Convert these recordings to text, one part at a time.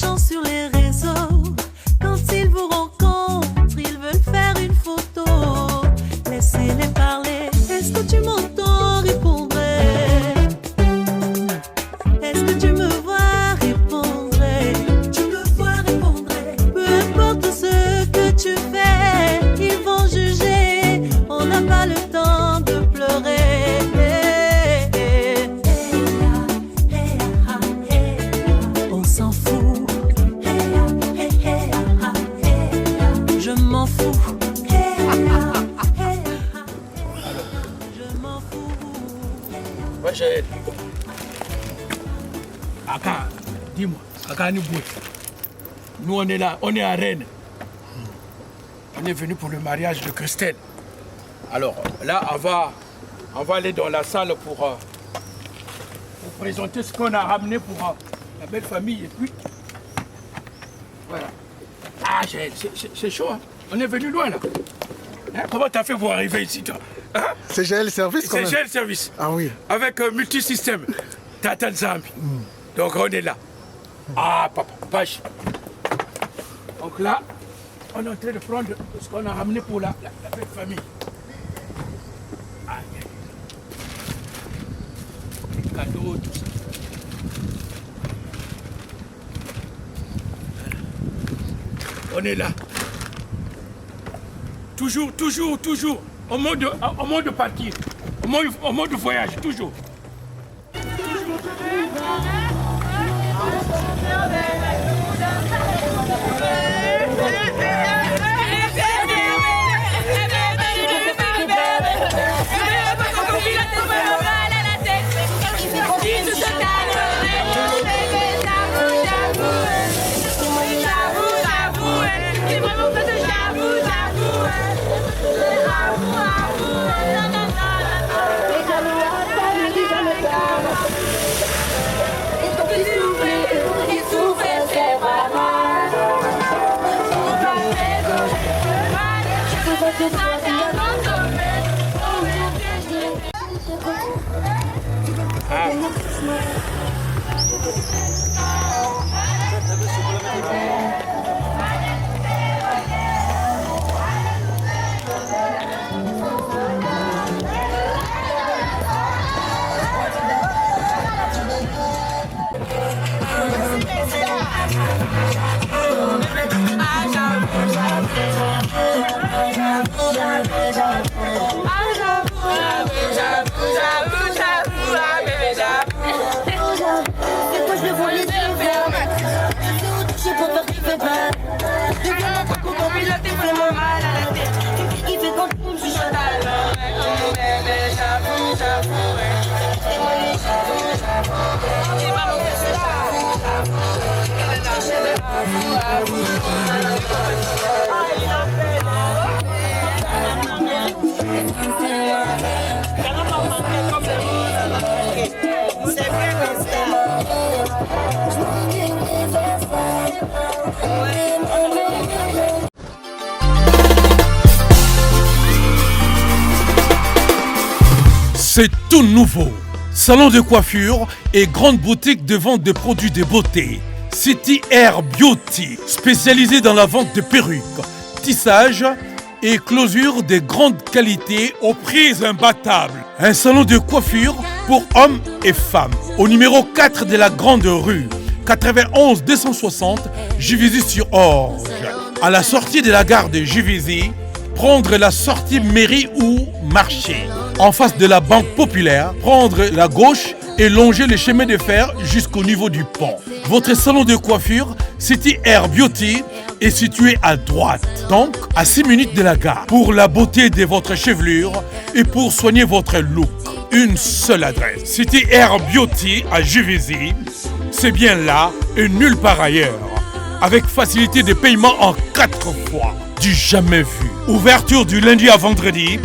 sont sur les réseaux. Quand ils vous rencontrent, ils veulent faire une photo. Laissez-les parler. Est-ce que tu m'entends? Répondrai. Est-ce que tu me vois? Répondrai. Tu me vois? Répondrai. Peu importe ce que tu fais, ils vont juger. On n'a pas le temps de pleurer. On s'en fout. Je m'en fous. Je m'en fous. Ouais, Jaël. Aka, dis-moi, Aka Niboué. Nous, on est là, on est à Rennes. On est venu pour le mariage de Christelle. Alors, là, on va aller dans la salle pour présenter ce qu'on a ramené pour la belle famille. Et puis, voilà. Ah, Jaël, c'est chaud, hein. On est venu loin, là. Hein, comment t'as fait pour arriver ici, toi, hein? C'est GL Service quand même. C'est GL Service. Ah oui. Avec multisystème. Tata Nzambi. Donc on est là. Ah, papa, page. Donc là, on est en train de prendre ce qu'on a ramené pour la belle famille. Ah, les cadeaux, tout ça. On est là. Toujours au mode de partir. Au mode de voyage, toujours. C'est tout nouveau. Salon de coiffure et grande boutique de vente de produits de beauté. City Air Beauty, spécialisé dans la vente de perruques, tissage et closure de grande qualité au prix imbattable. Un salon de coiffure pour hommes et femmes. Au numéro 4 de la Grande Rue, 91 260 Juvisy-sur-Orge. À la sortie de la gare de Juvisy, prendre la sortie mairie ou marché. En face de la Banque Populaire, prendre la gauche et longer le chemin de fer jusqu'au niveau du pont. Votre salon de coiffure, City Air Beauty, est situé à droite, donc à 6 minutes de la gare. Pour la beauté de votre chevelure et pour soigner votre look, une seule adresse. City Air Beauty à Juvisy, c'est bien là et nulle part ailleurs. Avec facilité de paiement en 4 fois. Du jamais vu. Ouverture du lundi à vendredi,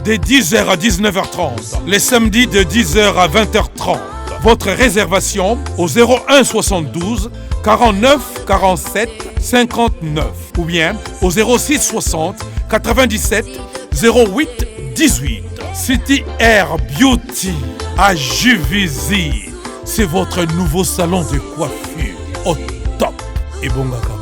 de 10h à 19h30. Les samedis de 10h à 20h30. Votre réservation au 01 72 49 47 59 ou bien au 06 60 97 08 18. City Air Beauty à Juvisy. C'est votre nouveau salon de coiffure au top. ebongaka.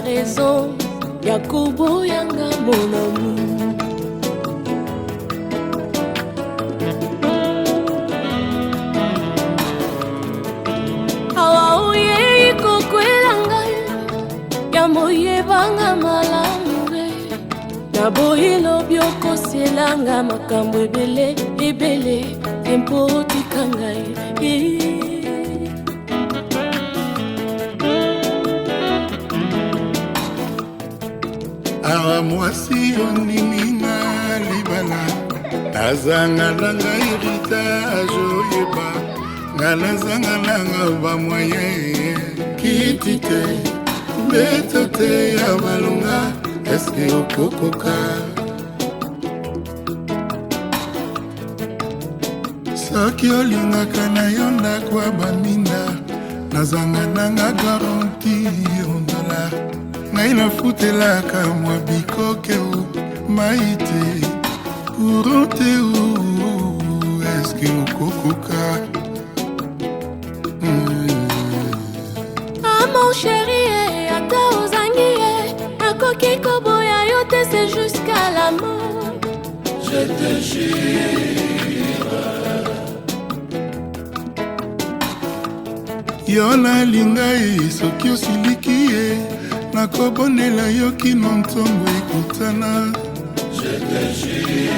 Raison, Yakobo Yanga mon amour. Awa oye ikokwelanga ya moye banga malamure. Naboyi lobi okoselanga makambo ebele ebele tempo tikanga awa mwasi ondiminga libala nazanga langa héritage oyeba nga nazanga langa bamwaye kiti te mbeto te ya balonga eske okokoka soki olingaka na yo ndako ya baminda nazanga nanga garanti ondola ngai nafutelaka mwa bikoke mai te courant te eske okokoka mon chéri ata ozangi nakoki koboya yo te c'est jusqu'à la mort. Je te jure yo nalinga ye soki osiliki ye nakobonela yo kino ntongo ekutana. Je te jure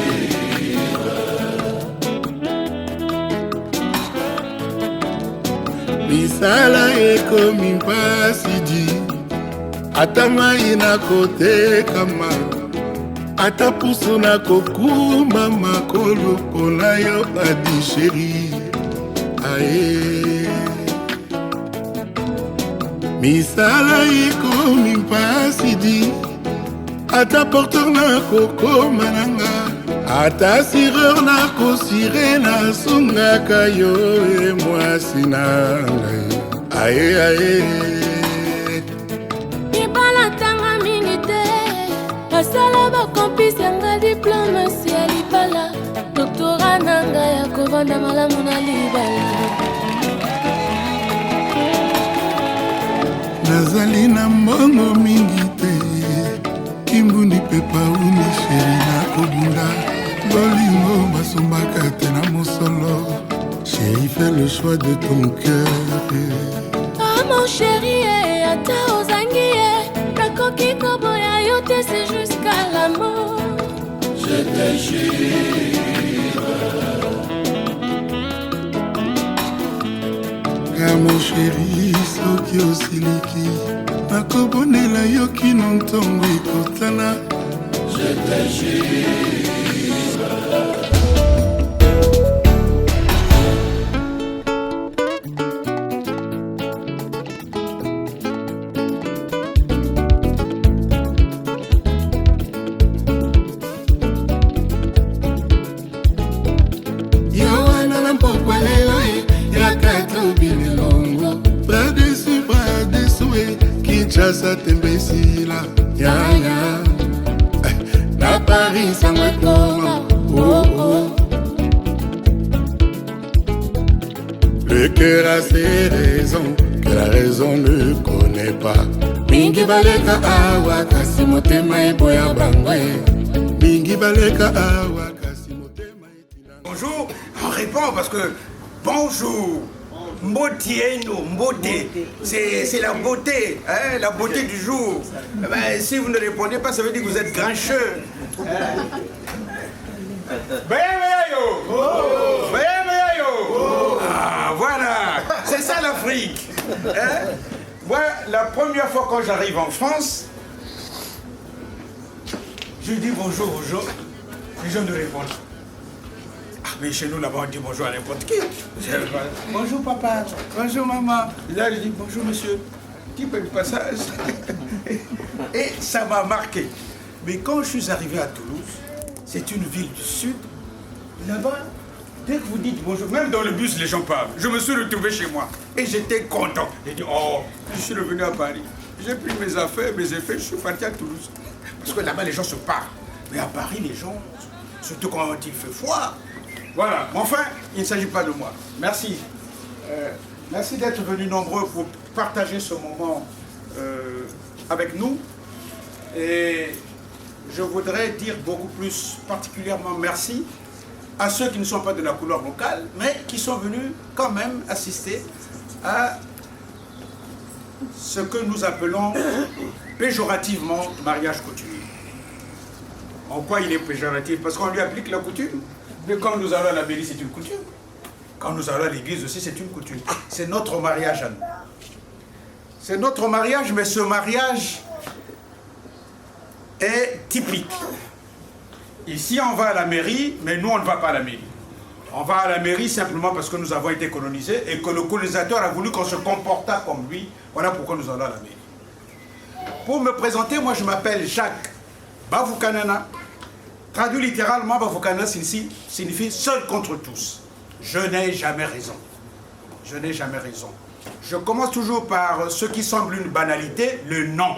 misala ekomi mpasi di ata mai nakotekama ata pusu nakokuma makolo mpona yo adi sheri aye misala ekomi mpasi di ata porteur nakokoma nanga ata sireur nakosire nasungaka yo mwasi nangai aye aye ibala tanga mingi te basala bakompisi yanga diplome si ya libala doktora nanga ya kovanda malamu na libala nazali na mbongo mingi te kimbundi mpe pauni sheri nakobunda bolingo basombaka te na mosolo chéri fais le choix de ton cœur ah mon chéri ata ozangi nakoki koboya yo te c'est jusqu'à la mort. Je te jure mon chéri soki osiliki nakobonela yo kino ntongo ekotana. Je te jure Kinshasa tembesila yaya na Paris sango ekoma le cœur a ses raisons que la raison ne connaît pas mingi baleka awa kasi motema eboya bangwe mingi baleka awa kasi motema etina. Bonjour, on répond parce que bonjour. Mbotieno, mboté, c'est la beauté, hein, la beauté du jour. Ben, si vous ne répondez pas, ça veut dire que vous êtes grincheux. Ah, voilà, c'est ça l'Afrique. Hein? Moi, la première fois quand j'arrive en France, Je dis bonjour aux gens, les gens me répondent. Ah, mais chez nous, là-bas, on dit bonjour à n'importe qui. Bonjour papa, bonjour maman. Là, je dis bonjour monsieur. Qui fait le passage? Et ça m'a marqué. Mais quand je suis arrivé à Toulouse, c'est une ville du sud, là-bas, dès que vous dites bonjour, même dans le bus, les gens parlent. Je me suis retrouvé chez moi et j'étais content. J'ai dit, oh, je suis revenu à Paris. J'ai pris mes affaires, mes effets, je suis parti à Toulouse. Parce que là-bas, les gens se parlent. Mais à Paris, les gens, surtout quand il fait froid. Voilà. Mais enfin, il ne s'agit pas de moi. Merci. Merci d'être venus nombreux pour partager ce moment avec nous. Et je voudrais dire beaucoup plus particulièrement merci à ceux qui ne sont pas de la couleur locale, mais qui sont venus quand même assister à ce que nous appelons péjorativement mariage coutumier. En quoi il est péjoratif? Parce qu'on lui applique la coutume. Mais quand nous allons à la mairie, c'est une coutume. Quand nous allons à l'église aussi, c'est une coutume. C'est notre mariage à nous. C'est notre mariage, mais ce mariage est typique. Ici, on va à la mairie, mais nous, on ne va pas à la mairie. On va à la mairie simplement parce que nous avons été colonisés et que le colonisateur a voulu qu'on se comportât comme lui. Voilà pourquoi nous allons à la mairie. Pour me présenter, moi, je m'appelle Jacques Bavoukanana. Traduit littéralement, Bavoukanana signifie seul contre tous. Je n'ai jamais raison. Je n'ai jamais raison. Je commence toujours par ce qui semble une banalité, le nom.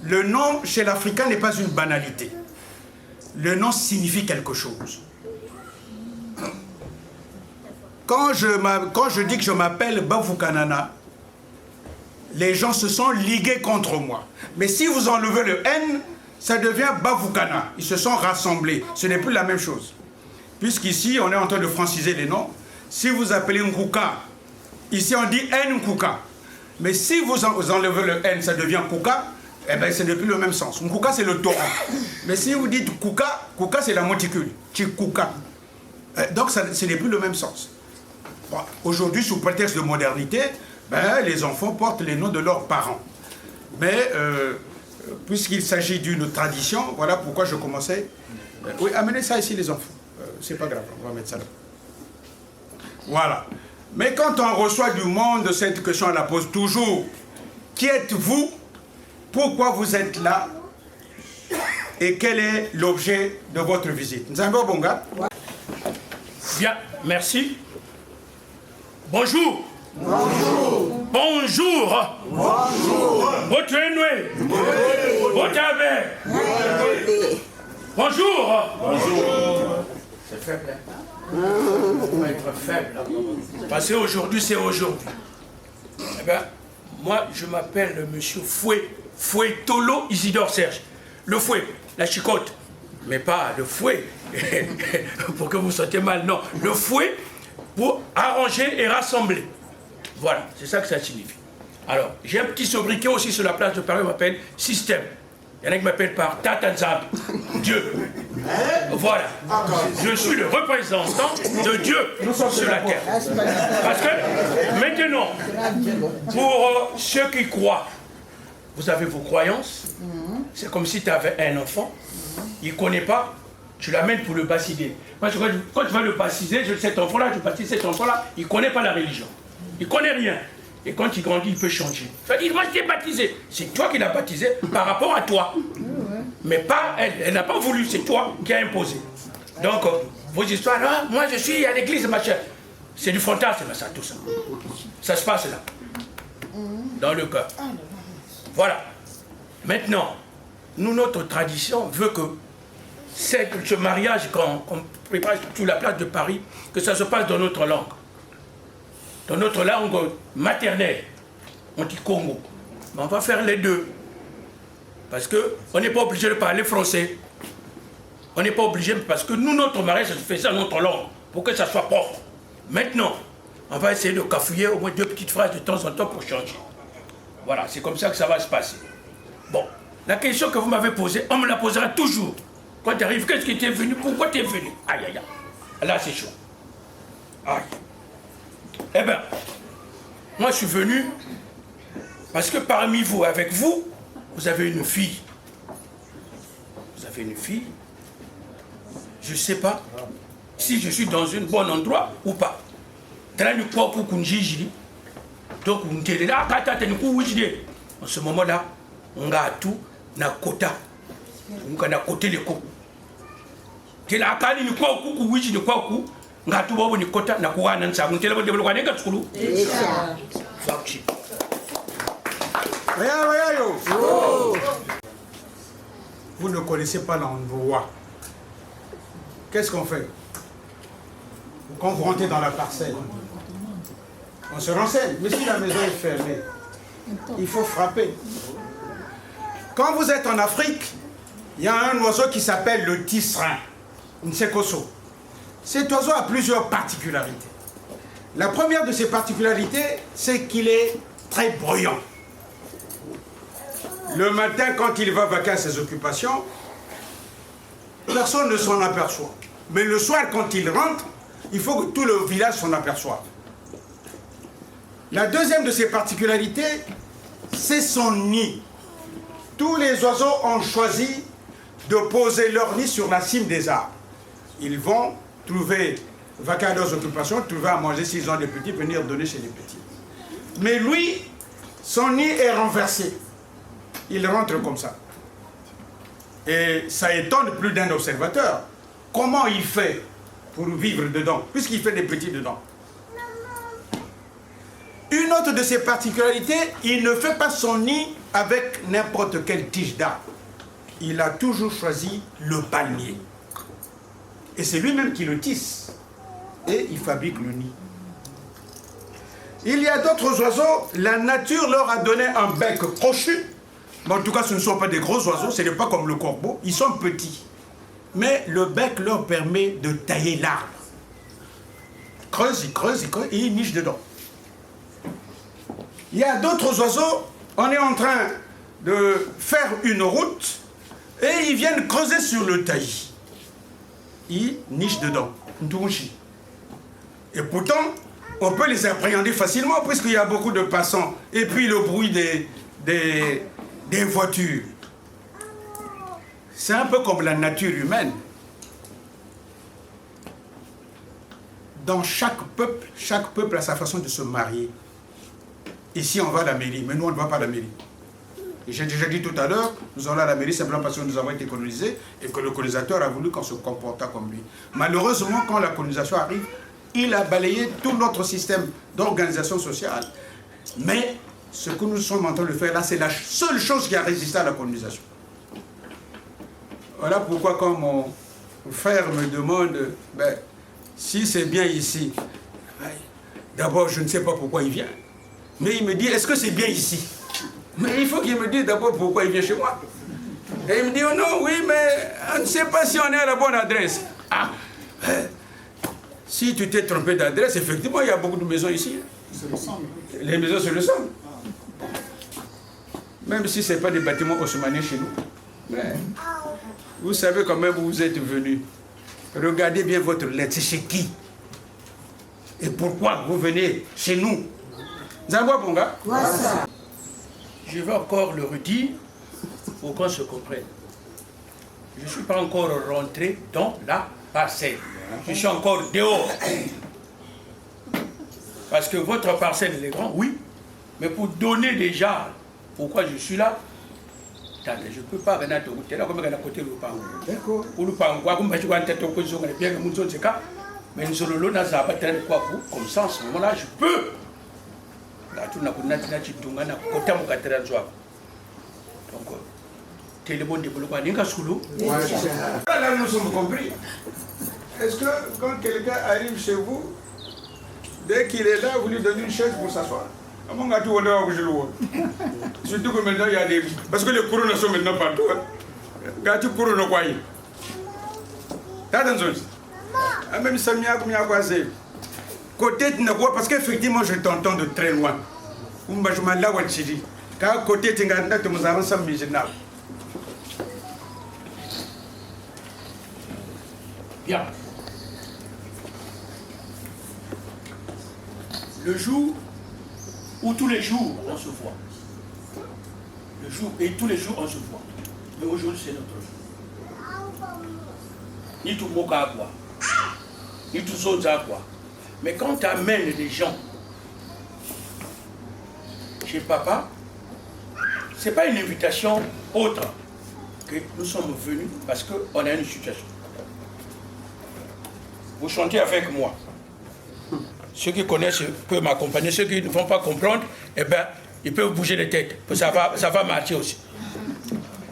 Le nom, chez l'Africain, n'est pas une banalité. Le nom signifie quelque chose. Quand je dis que je m'appelle Bavoukanana, les gens se sont ligués contre moi. Mais si vous enlevez le N, ça devient Bavoukana. Ils se sont rassemblés. Ce n'est plus la même chose. Puisqu'ici, on est en train de franciser les noms. Si vous appelez Nkouka, ici on dit Nkouka. Mais si vous enlevez le N, ça devient Kouka, eh bien, ce n'est plus le même sens. Nkouka, c'est le torrent. Mais si vous dites Kouka, Kouka, c'est la monticule. Chikouka. Donc, ce n'est plus le même sens. Bon, aujourd'hui, sous prétexte de modernité, ben, les enfants portent les noms de leurs parents. Mais, puisqu'il s'agit d'une tradition, voilà pourquoi je commençais. Oui, amenez ça ici, les enfants. C'est pas grave, on va mettre ça là. Voilà. Mais quand on reçoit du monde, cette question, on la pose toujours. Qui êtes-vous? Pourquoi vous êtes là? Et quel est l'objet de votre visite? Nzambe Bonga. Bien, merci. Bonjour. Bonjour. Bonjour. Bonjour. Botenwe. Botabe. Bonjour. Bonjour. C'est faible. Il faut être faible. Parce qu'aujourd'hui, c'est aujourd'hui. Eh bien, moi, je m'appelle monsieur Fouet. Fouet Tolo Isidore Serge. Le fouet, la chicotte. Mais pas le fouet pour que vous sentez mal. Non, le fouet pour arranger et rassembler. Voilà, c'est ça que ça signifie. Alors, j'ai un petit sobriquet aussi sur la place de Paris, on m'appelle Système. Il y en a qui m'appellent par Tatanzab, Dieu. Voilà. Je suis le représentant de Dieu sur la terre. Parce que, maintenant, pour ceux qui croient, vous avez vos croyances. C'est comme si tu avais un enfant, il ne connaît pas, tu l'amènes pour le baptiser. Moi, quand tu vas le baptiser, cet enfant-là, je baptise cet enfant-là, il ne connaît pas la religion. Il ne connaît rien. Et quand il grandit, il peut changer. Tu vas dire, moi je t'ai baptisé. C'est toi qui l'as baptisé par rapport à toi. Mais pas elle. Elle n'a pas voulu, c'est toi qui as imposé. Donc, vos histoires, ah, moi je suis à l'église, machin. C'est du fantasme, ça, tout ça. Ça se passe là. Dans le cœur. Voilà. Maintenant, nous, notre tradition veut que ce mariage, qu'on prépare sur la place de Paris, que ça se passe dans notre langue. Dans notre langue maternelle, on dit Congo. Mais on va faire les deux. Parce qu'on n'est pas obligé de parler français. On n'est pas obligé, parce que nous, notre mariage, ça se fait ça dans notre langue, pour que ça soit propre. Maintenant, on va essayer de cafouiller au moins 2 petites phrases de temps en temps pour changer. Voilà, c'est comme ça que ça va se passer. Bon, la question que vous m'avez posée, on me la posera toujours. Quand tu arrives, qu'est-ce qui t'est venu? Pourquoi tu es venu? Aïe, aïe, aïe. Là, c'est chaud. Aïe. Eh bien, moi je suis venu parce que parmi vous, avec vous, vous avez une fille. Vous avez une fille. Je ne sais pas si je suis dans un bon endroit ou pas. Donc, en ce moment-là, on a tout, on a quota. On a côté les coups. Tu as quand même quoi au cou, oui, de quoi au cou. On a tout bon, on a quota, on a quoi, on a ça. On a développé un gars de school. Vous ne connaissez pas l'endroit. Qu'est-ce qu'on fait? Quand vous rentrez dans la parcelle, on se renseigne. Mais si la maison est fermée, il faut frapper. Quand vous êtes en Afrique, il y a un oiseau qui s'appelle le tisserin, Nsekoso. Cet oiseau a plusieurs particularités. La première de ses particularités, c'est qu'il est très bruyant. Le matin, quand il va vaquer à ses occupations, personne ne s'en aperçoit. Mais le soir, quand il rentre, il faut que tout le village s'en aperçoive. La deuxième de ses particularités, c'est son nid. Tous les oiseaux ont choisi de poser leur nid sur la cime des arbres. Ils vont vaquer à leurs occupations, trouver à manger s'ils ont des petits, venir donner chez les petits. Mais lui, son nid est renversé. Il rentre comme ça. Et ça étonne plus d'un observateur. Comment il fait pour vivre dedans, puisqu'il fait des petits dedans? Une autre de ses particularités, il ne fait pas son nid avec n'importe quelle tige d'arbre. Il a toujours choisi le palmier. Et c'est lui-même qui le tisse. Et il fabrique le nid. Il y a d'autres oiseaux, la nature leur a donné un bec crochu. Mais en tout cas, ce ne sont pas des gros oiseaux, ce n'est pas comme le corbeau. Ils sont petits. Mais le bec leur permet de tailler l'arbre. Creuse, il creuse, et il niche dedans. Il y a d'autres oiseaux, on est en train de faire une route et ils viennent creuser sur le taillis. Ils nichent dedans. Et pourtant, on peut les appréhender facilement puisqu'il y a beaucoup de passants. Et puis le bruit des voitures. C'est un peu comme la nature humaine. Dans chaque peuple a sa façon de se marier. Ici, on va à la mairie, mais nous, on ne va pas à la mairie. Et j'ai déjà dit tout à l'heure, nous allons à la mairie simplement parce que nous avons été colonisés et que le colonisateur a voulu qu'on se comportât comme lui. Malheureusement, quand la colonisation arrive, il a balayé tout notre système d'organisation sociale. Mais ce que nous sommes en train de faire là, c'est la seule chose qui a résisté à la colonisation. Voilà pourquoi quand mon frère me demande, si c'est bien ici, d'abord je ne sais pas pourquoi il vient. Mais il me dit, est-ce que c'est bien ici? Mais il faut qu'il me dise d'abord pourquoi il vient chez moi. Et il me dit, oh non, oui, mais on ne sait pas si on est à la bonne adresse. Si tu t'es trompé d'adresse, effectivement, il y a beaucoup de maisons ici. Les maisons se ressemblent. Même si ce n'est pas des bâtiments haussmanniens chez nous. Mais vous savez quand même où vous êtes venu. Regardez bien votre lettre. C'est chez qui? Et pourquoi vous venez chez nous? Je vais encore le redire pour qu'on se comprenne. Je ne suis pas encore rentré dans la parcelle. Je suis encore dehors. Parce que votre parcelle elle est grande, oui. Mais pour donner déjà pourquoi je suis là, je ne peux pas venir à côté de l'Upango. D'accord. Pour l'Upango, mais nous sommes là, comme ça, en ce moment-là, je peux. Donc, là, nous sommes compris. Est-ce que quand quelqu'un arrive chez vous, dès qu'il est là, vous lui donnez une chaise pour s'asseoir? Surtout que maintenant, il y a des... Parce que les couronnes sont maintenant partout. Gâtu couronne quoi? Même ça m'y a croisé. Côté de Nagua, parce qu'effectivement, je t'entends de très loin. Je m'en là où tu dis. Car côté de Nagua, tu nous avons ça, mais je n'ai pas. Bien. Le jour où tous les jours on se voit. Le jour et tous les jours on se voit. Mais aujourd'hui c'est notre jour. ni tout Moka quoi, ni tout Zonza quoi. Mais quand tu amènes des gens chez papa, c'est pas une invitation autre que nous sommes venus parce qu'on a une situation. Vous chantez avec moi. Ceux qui connaissent peuvent m'accompagner. Ceux qui ne vont pas comprendre, eh ben, ils peuvent bouger les têtes. Ça va marcher aussi.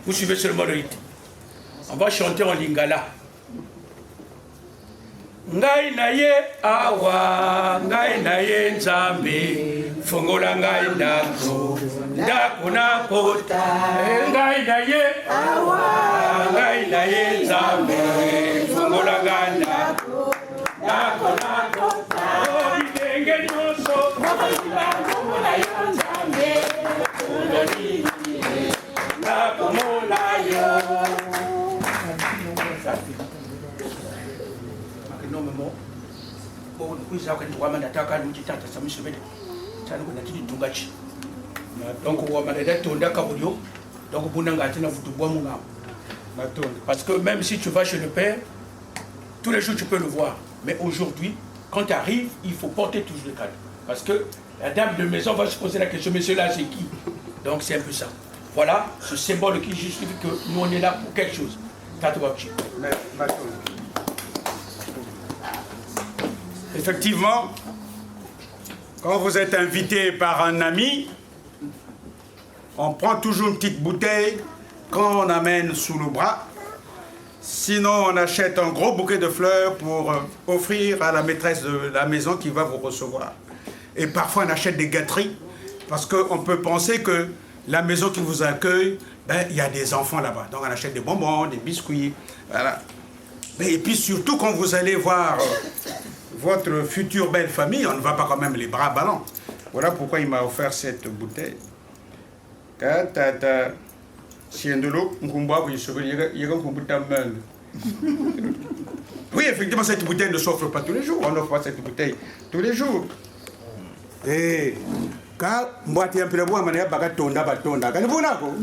Vous suivez seulement le rythme. On va chanter en lingala. Ngai na ye awa, ngai na ye nzambe, fongola ngai ndako, ndako na kota. Ngai na ye awa, ngai na ye nzambe, fongola ngai ndako, ndako na kota. Oh, bitenge nyonso, fongola yo nzambe, ndako mona yo. Parce que même si tu vas chez le père, tous les jours tu peux le voir. Mais aujourd'hui, quand tu arrives, il faut porter toujours le cadre. Parce que la dame de maison va se poser la question, mais celui-là c'est qui? Donc c'est un peu ça. Voilà ce symbole qui justifie que nous on est là pour quelque chose. Effectivement, quand vous êtes invité par un ami, on prend toujours une petite bouteille quand on amène sous le bras. Sinon, on achète un gros bouquet de fleurs pour offrir à la maîtresse de la maison qui va vous recevoir. Et parfois, on achète des gâteries parce qu'on peut penser que la maison qui vous accueille, ben, il y a des enfants là-bas. Donc, on achète des bonbons, des biscuits, voilà. Et puis, surtout, quand vous allez voir votre future belle famille, on ne va pas quand même les bras ballants. Voilà pourquoi il m'a offert cette bouteille. Oui, effectivement, cette bouteille ne s'offre pas tous les jours. On n'offre pas cette bouteille tous les jours. Et quand mboati ampelebo amania baka tonda batonda kani bunako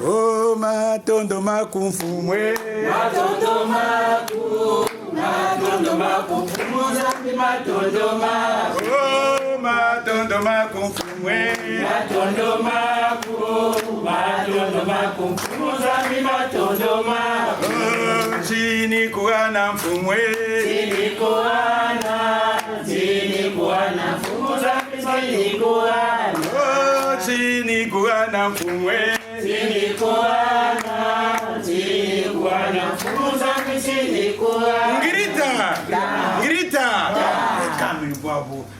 oh matondo makumfumwe matondo maku matondo makumfumwe matondo maku oh matondo makumfumwe matondo maku matondo makumfumwe matondo maku chini kuana mfumwe chini kuana mfumwe oh, chini kuana mfumwe chini kuana Ngirita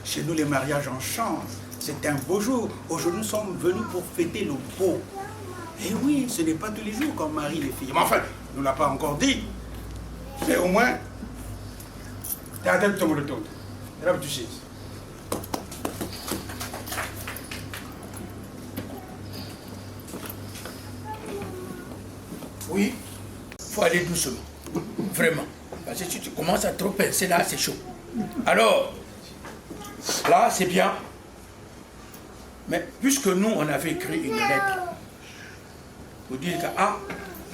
chez nous les mariages en changent. C'est un beau jour. Aujourd'hui nous sommes venus pour fêter le beau. Et oui, ce n'est pas tous les jours qu'on marie les filles. Mais enfin, nous ne l'a pas encore dit. Mais au moins, t'as atteint ton le tour. Là, tu sais. Oui, il faut aller doucement, vraiment. Parce que si tu commences à trop pincer là, c'est chaud. Alors, là, c'est bien. Mais puisque nous, on avait écrit une lettre pour dire que, ah,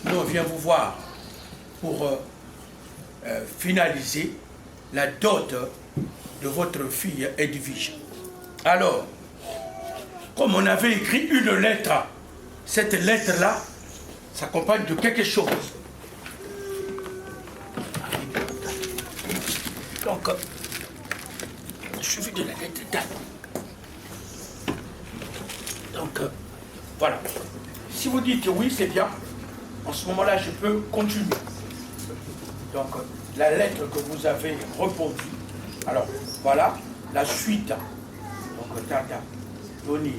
nous, on vient vous voir pour finaliser la dot de votre fille Edwige. Alors, comme on avait écrit une lettre, cette lettre-là s'accompagne de quelque chose. Donc, suivi de la lettre date. Donc, voilà. Si vous dites oui, c'est bien. En ce moment-là, je peux continuer. Donc, la lettre que vous avez répondue. Alors, voilà la suite. Donc, Tata, Tony,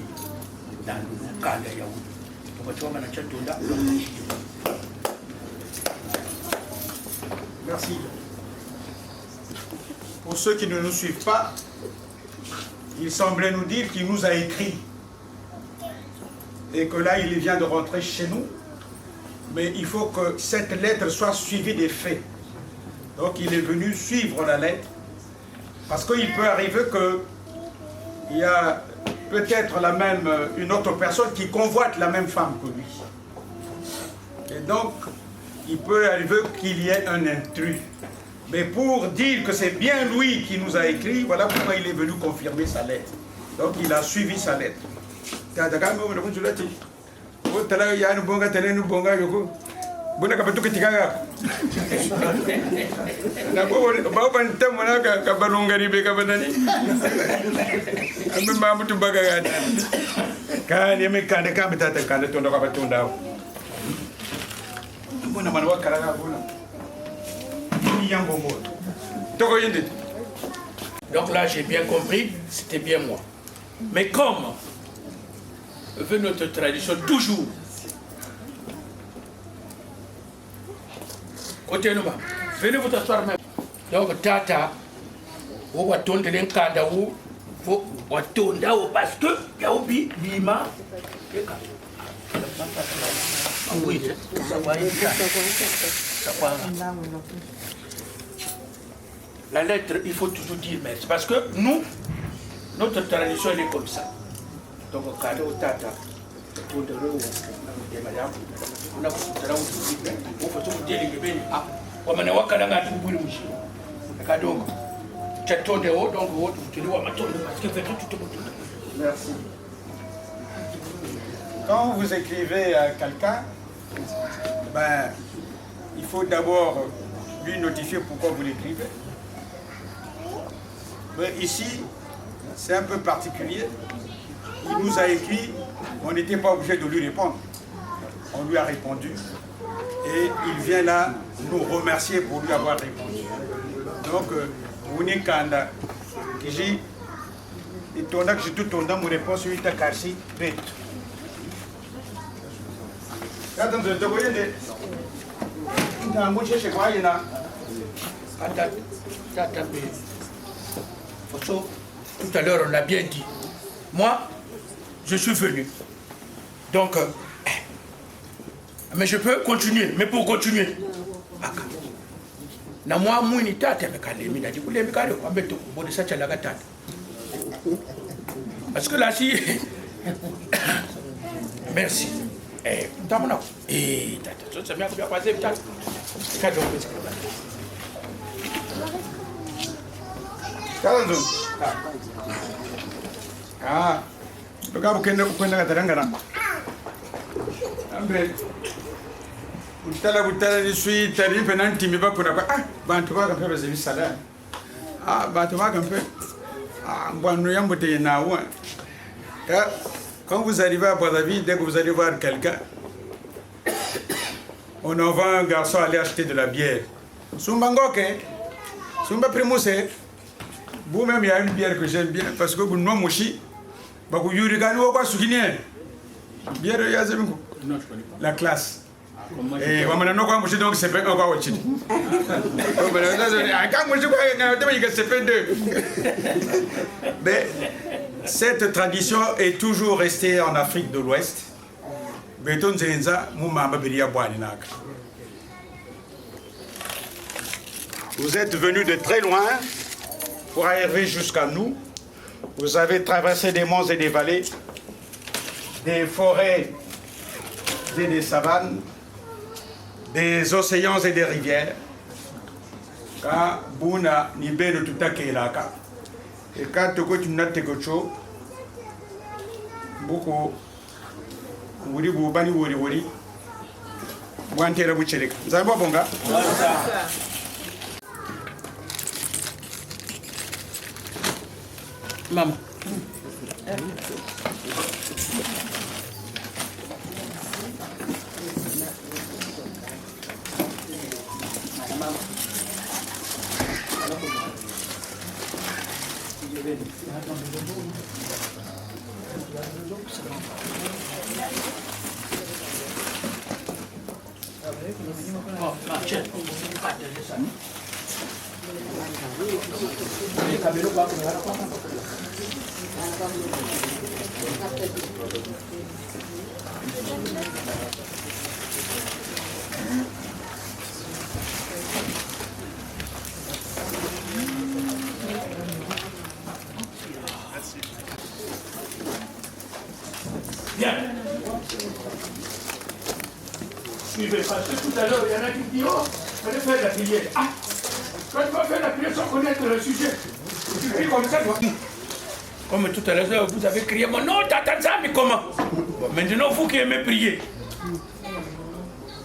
dans le cas de Yaoundé. Merci. Pour ceux qui ne nous suivent pas, il semblait nous dire qu'il nous a écrit et que là il vient de rentrer chez nous, mais il faut que cette lettre soit suivie des faits. Donc il est venu suivre la lettre parce qu'il peut arriver qu'il y a peut-être une autre personne qui convoite la même femme que lui. Et donc, il peut arriver qu'il y ait un intrus. Mais pour dire que c'est bien lui qui nous a écrit, voilà pourquoi il est venu confirmer sa lettre. Donc il a suivi sa lettre. Bona ka batuka tikanga na bo ban tamana ka balungari be ka banani ambe mamu tumbaga gani ka ni me kande ka bitata kande tondo ka batunda bona man wakala ga bona ni yango mo toko yende. Donc là, j'ai bien compris, c'était bien moi. Mais comme veut notre tradition toujours, côté nous, venez vous asseoir même. Donc tata, vous attendez un kanda ou vous attendez parce que yaoubi bima. Oui, ça va la lettre, il faut toujours dire merci. Parce que nous, notre tradition, elle est comme ça. Donc, quand on tata, on Merci. Quand vous écrivez à quelqu'un, ben, il faut d'abord lui notifier pourquoi vous l'écrivez. Mais ici, c'est un peu particulier. Il nous a écrit, on n'était pas obligé de lui répondre. On lui a répondu. Et il vient là nous remercier pour lui avoir répondu. Donc, Mouni Kanda, qui dit, et ton acte, j'ai tout ton dans mon réponse, il t'a cassé, bête. Attends, je te voyais des. Dans mon chez moi, il y en a. Tout à l'heure, on l'a bien dit. Moi, je suis venu. Donc, mais je peux continuer. Mais pour continuer, parce que là, si. Merci. Ah, regarde, vous Butala di sui tari penanti mi bakuna ba bantu ba kan pe zevi sala bantu ba kan pe mbanu yambote na wa quand vous arrivez à Brazzaville, dès que vous allez voir quelqu'un, on envoie un garçon aller acheter de la bière. Sumbangoke, Sumba Primose, vous-même il y a une bière que j'aime bien parce que vous n'avez pas mochi, vous yuri gani wa kwa sukine bière ya zemiko la classe. Et on m'a dit que donc c'est pas encore au Chili. Mais cette tradition est toujours restée en Afrique de l'Ouest. Vous êtes venus de très loin pour arriver jusqu'à nous. Vous avez traversé des monts et des vallées, des forêts et des savanes, des océans et des rivières. Quand Bouna Nibé de tout à Kéelaka. Et quand tu n'as pas de beaucoup, Wuri Boubani Wuri Wuri, Wantera Bouchelik. Vous avez bon gars? Maman. Bien. Suivez. parce que tout à l'heure, il y en a qui disent, oh, il fallait faire la prière. Ah, quand tu vas faire la prière sans connaître le sujet, tu cries comme ça, toi. Comme tout à l'heure, vous avez crié mon nom, ça, mais comment? Maintenant, vous qui aimez prier,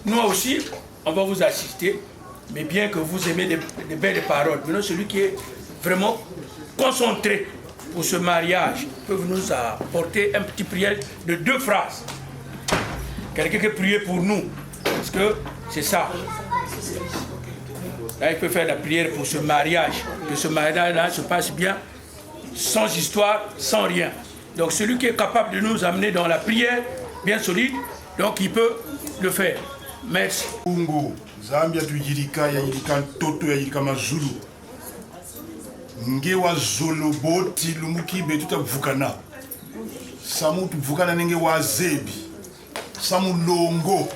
nous aussi, on va vous assister, mais bien que vous aimez des belles paroles. Maintenant, celui qui est vraiment concentré pour ce mariage peut nous apporter un petit prière de 2 phrases. Quelqu'un qui prie pour nous, parce que c'est ça. Là, il peut faire la prière pour ce mariage, que ce mariage-là se passe bien, sans histoire, sans rien. Donc celui qui est capable de nous amener dans la prière, bien solide, donc il peut le faire. Merci. Ungo, Zambia tu yirika ya yirika toto ya yirika mazulu. Nge wa zolo boti lumuki be tuta vukana. Samu tu vukana nenge wa zebi. Samu longo.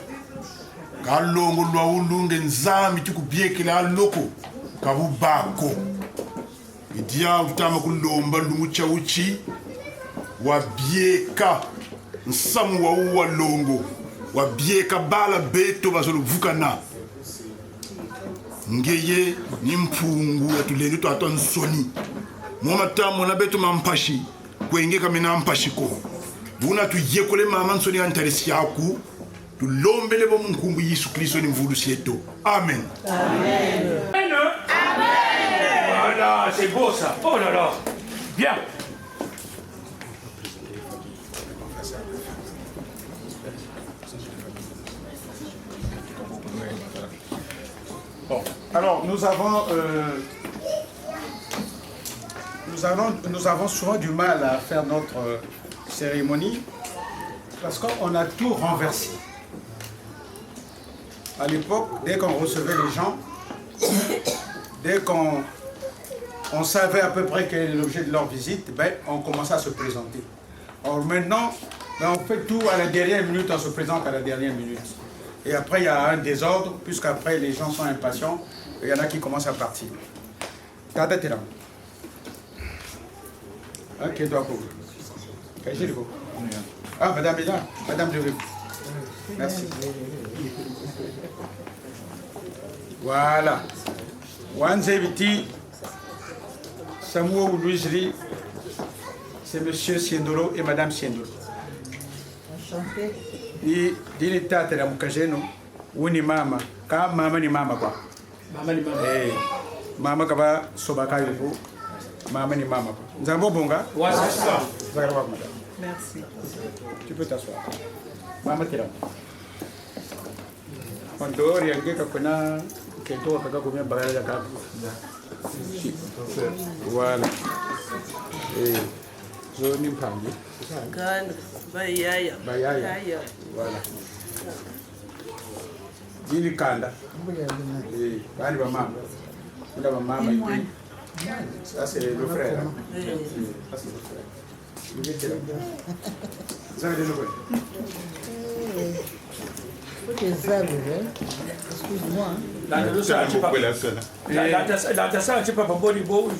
Ka longo lwa ulunge nzami tu kubiekela loko. Kabu bako. Idia utama kulomba lumucha uchi. Wabieka nsamu wa uwa longo wabieka bala beto bazolo vukana ngeye ni mpungu atulenge to ato nsoni moma tamo na beto mampashi kwenge kamena mpashi ko buna tu yekole mama nsoni antarisi yaku tu lombele bo munkumbu Yesu Kristo ni mvulu sieto amen Amen. Voilà, c'est beau ça. Oh là là. Bien. Bon, alors nous avons souvent du mal à faire notre cérémonie parce qu'on a tout renversé. À l'époque, dès qu'on recevait les gens, dès qu'on savait à peu près quel est l'objet de leur visite, ben, on commençait à se présenter. Alors maintenant, ben, on fait tout à la dernière minute, on se présente à la dernière minute. Et après, il y a un désordre, puisqu'après, les gens sont impatients, et il y en a qui commencent à partir. Tata, t'es là. Ok, toi, pour vous. Ah, madame est là. Madame, je vais. Merci. Voilà. Wanzeviti, Samuel Louisri, c'est monsieur Siendolo et madame Siendolo. Enchanté. Dili tata la mukajeno wuni mama ka mama ni mama kwa Maman, mama kaba sobaka yuko mama ni mama kwa nzambo bonga ouais, c'est ça. Merci. tu peux t'asseoir mama tira ondori angeka kuna kento kaka kumia bagala ya kaka voilà zoni mpangi Gan, bayaya. Bayaya. Voilà. Dili kanda. Bani ba mama. Nda ba mama ibi. Ça c'est le frère. Ça c'est le frère. Vous êtes là. Vous avez des nouvelles? Faut que ça arrive. Excuse-moi. La un pas bon niveau.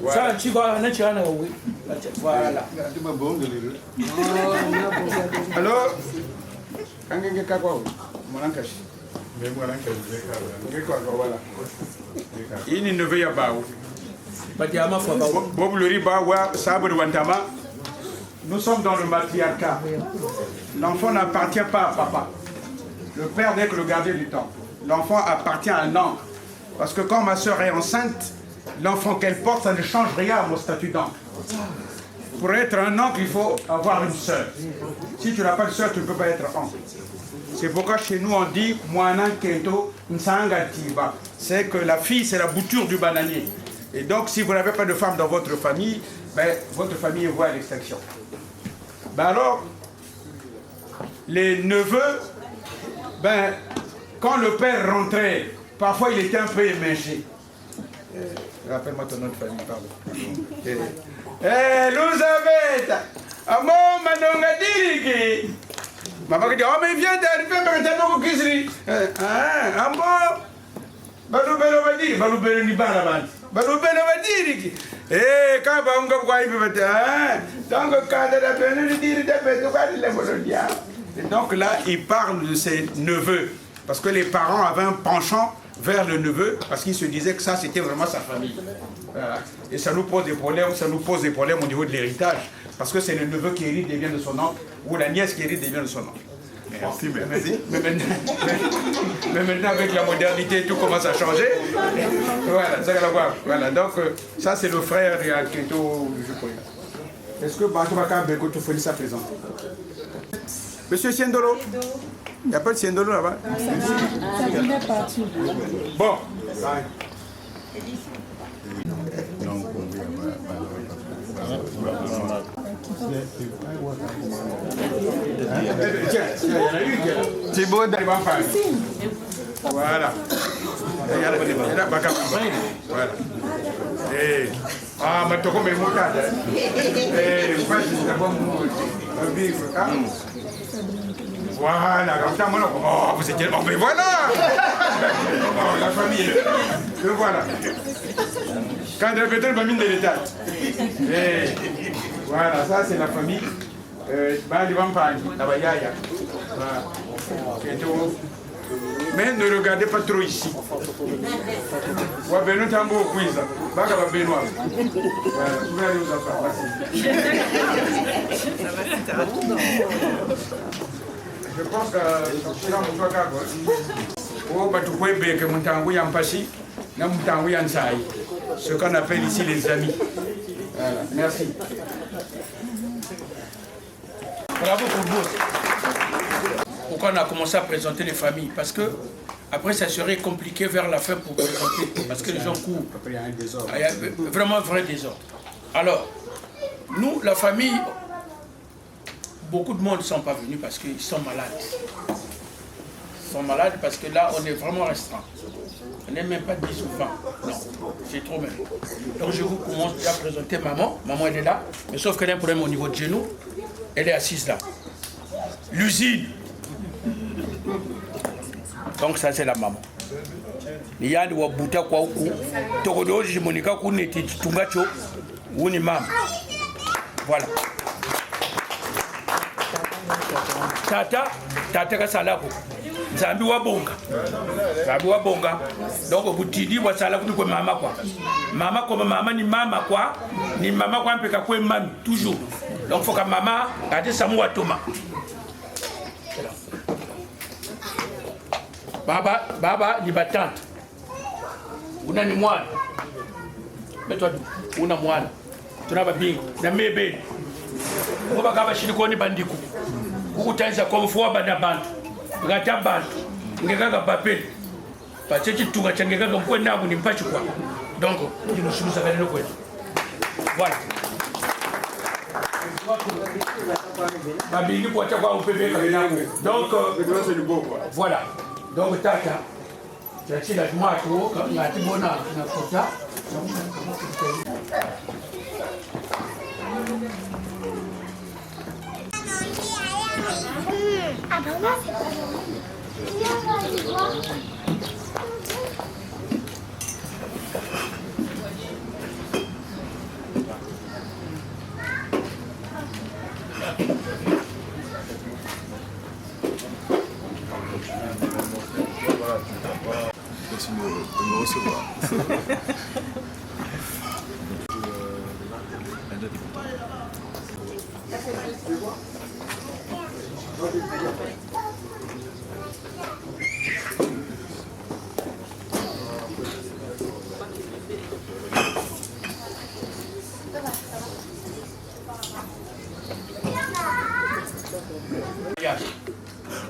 Ça, tu vas en être oui. Voilà. Alors, quand on est kakao, mon ankashi. Voilà. Il ne veut pas. Bob le riba wa sabre wantama. Nous sommes dans le matriarcat. L'enfant n'appartient pas à papa. Le père n'est que le gardien du temps. L'enfant appartient à un oncle. Parce que quand ma soeur est enceinte, l'enfant qu'elle porte, ça ne change rien à mon statut d'oncle. Pour être un oncle, il faut avoir une sœur. Si tu n'as pas de sœur, tu ne peux pas être oncle. C'est pourquoi chez nous on dit Mwana Kento Nsanga Tiba. C'est que la fille, c'est la bouture du bananier. Et donc, si vous n'avez pas de femme dans votre famille, ben, votre famille est vouée à l'extinction. Ben alors, les neveux, ben, quand le père rentrait, parfois il était un peu émergé. Rappelle-moi ton nom de famille, pardon. Elisabeth, Amo Madonga Dirigi. Maman dit, oh mais viens d'arriver, mais t'as pas qu'est-ce Amo Balubelo Vadi, Balubelo Nibaraban. Balubelo Vadi. Eh, quand on va voir, il peut être, donc quand on a besoin de dire, il peut être le Molodia. Et donc là, il parle de ses neveux. Parce que les parents avaient un penchant vers le neveu, parce qu'ils se disaient que ça, c'était vraiment sa famille. Voilà. Et ça nous pose des problèmes, au niveau de l'héritage. Parce que c'est le neveu qui hérite des biens de son oncle, ou la nièce qui hérite des biens de son oncle. Merci, merci. Mais maintenant, avec la modernité, tout commence à changer. Voilà, ça va voir. Voilà, donc ça, c'est le frère de Aketo, je crois. Est-ce que Batoumaka Beko Toufoli ça présente? Monsieur Siendolo? Il n'y a pas de Siendolo là-bas? Ça venait partir. Bon. Tiens, il y en a une. Thibaut Dalibampane. Voilà. Il y en a Bakamba. Voilà. Et ah, mais tu as combien de mots? Et pas juste d'abord vivre. Voilà, comme ça, oh, vous étiez. Oh, mais voilà. Oh, la famille. Le voilà. Quand il répétait, il m'a mis de l'État. Et voilà, ça c'est la famille. Mais ne regardez pas trop ici. Je pense que ce qu'on appelle ici les amis. Voilà, merci. Bravo pour vous. Pourquoi on a commencé à présenter les familles? Parce que après ça serait compliqué vers la fin pour présenter. Parce que les gens courent. Il y a un désordre. Il y a vraiment un vrai désordre. Alors, nous, la famille, beaucoup de monde ne sont pas venus parce qu'ils sont malades. Ils sont malades parce que là, on est vraiment restreint. On n'est même pas 10 ou 20. Non, c'est trop même. Donc je vous commence déjà à présenter maman. Maman, elle est là. Mais sauf qu'elle a un problème au niveau de genou. Elle est assise là. L'usine. Donc ça, c'est la maman. Il y a des wabuta kwa huku. Tokodo jimonika kuneti tungacho. Wuni mama. Voilà. Tata kasalako. Zambi wa bonga. Donc butidi wa sala kuni kwa mama kwa. Mama kwa mama ni mama kwa. Ni mama kwa mpeka kwa mami toujours. Donc faut que maman ate samu wa toma. Baba ni batante. Una ni mwana. Betwa una mwana. Tunaba bingo na mebe. Ngoba kaba shilikoni bandiku. Ukutanza kwa mfuwa bana bantu. Ngata bantu. Ngekaka papeli. Pachechi tunga changekaka mkwe nabu ni mpachi kwa. Donc, il nous soumise à faire le coin. Voilà. Donc, voilà. Donc, tata, tu as dit la joie, tu as dit bon an, tu as fait ça. Merci de me recevoir.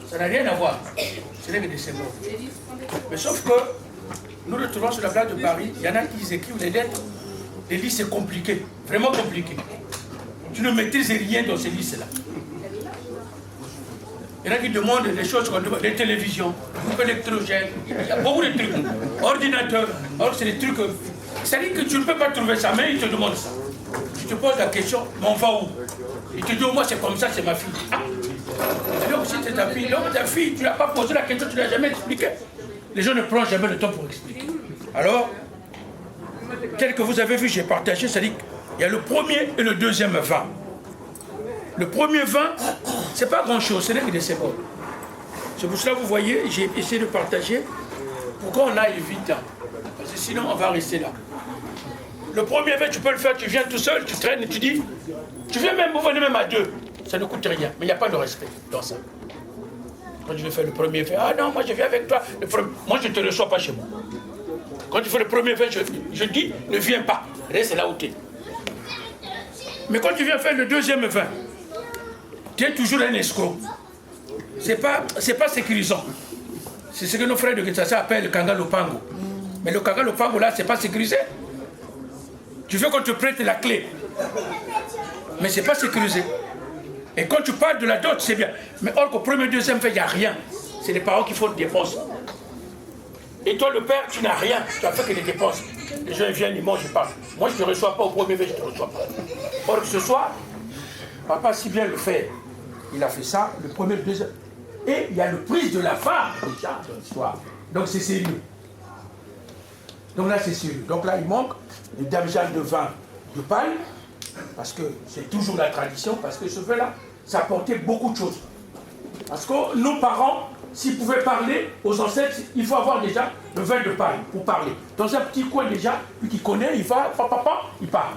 Ça n'a rien à voir. Ce n'est que des symboles. Mais sauf que nous retrouvons sur la place de Paris, il y en a qui écrivent des lettres. Les listes, c'est compliqué, vraiment compliqué. Tu ne maîtrises rien dans ces listes-là. Il y en a qui demandent des choses comme des télévisions, groupes électrogènes, il y a beaucoup de trucs. Ordinateurs, or c'est des trucs. C'est-à-dire que tu ne peux pas trouver ça, mais ils te demandent ça. Tu te poses la question, mais on va où? Il te dit, moi c'est comme ça, c'est ma fille. Ah. Alors si c'est ta fille, donc ta fille, tu ne l'as pas posé la question, tu ne l'as jamais expliqué. Les gens ne prennent jamais le temps pour expliquer. Alors, tel que vous avez vu, j'ai partagé, c'est-à-dire qu'il y a le premier et le deuxième vin. Le premier vin, c'est pas grand-chose, ce n'est que des symboles. C'est pour cela que vous voyez, j'ai essayé de partager pour qu'on aille vite là. Parce que sinon, on va rester là. Le premier vin, tu peux le faire, tu viens tout seul, tu traînes et tu dis, tu viens même, vous venez même à deux. Ça ne coûte rien, mais il n'y a pas de respect dans ça. Quand tu veux faire le premier vin, ah non, moi je viens avec toi. Moi je ne te reçois pas chez moi. Quand tu fais le premier vin, je dis, ne viens pas, reste là où tu es. Mais quand tu viens faire le deuxième vin, tu es toujours un escroc. C'est pas sécurisant. C'est ce que nos frères de Kinshasa appellent le Kanga Lopango. Mais le Kanga Lopango là, c'est pas sécurisé. Tu veux qu'on te prête la clé. Mais c'est pas sécurisé. Et quand tu parles de la dot, c'est bien. Mais or qu'au premier, deuxième fait, il n'y a rien. C'est les parents qui font des dépenses. Et toi, le père, tu n'as rien. Tu as fait que des dépenses. Les gens viennent, ils mangent, ils partent. Moi, je ne te reçois pas au premier fait, je ne te reçois pas. Or que ce soir, papa, si bien le fait, il a fait ça, le premier, le deuxième. Et il y a le prise de la femme, déjà, dans l'histoire. Donc c'est sérieux. Donc là, c'est sérieux. Donc là, il manque le damigeage de vin de paille, parce que c'est toujours la tradition, parce que ce vin-là, ça apportait beaucoup de choses. Parce que nos parents, s'ils pouvaient parler aux ancêtres, il faut avoir déjà le vin de paille pour parler. Dans un petit coin déjà, lui qui connaît, il va, papa, il parle.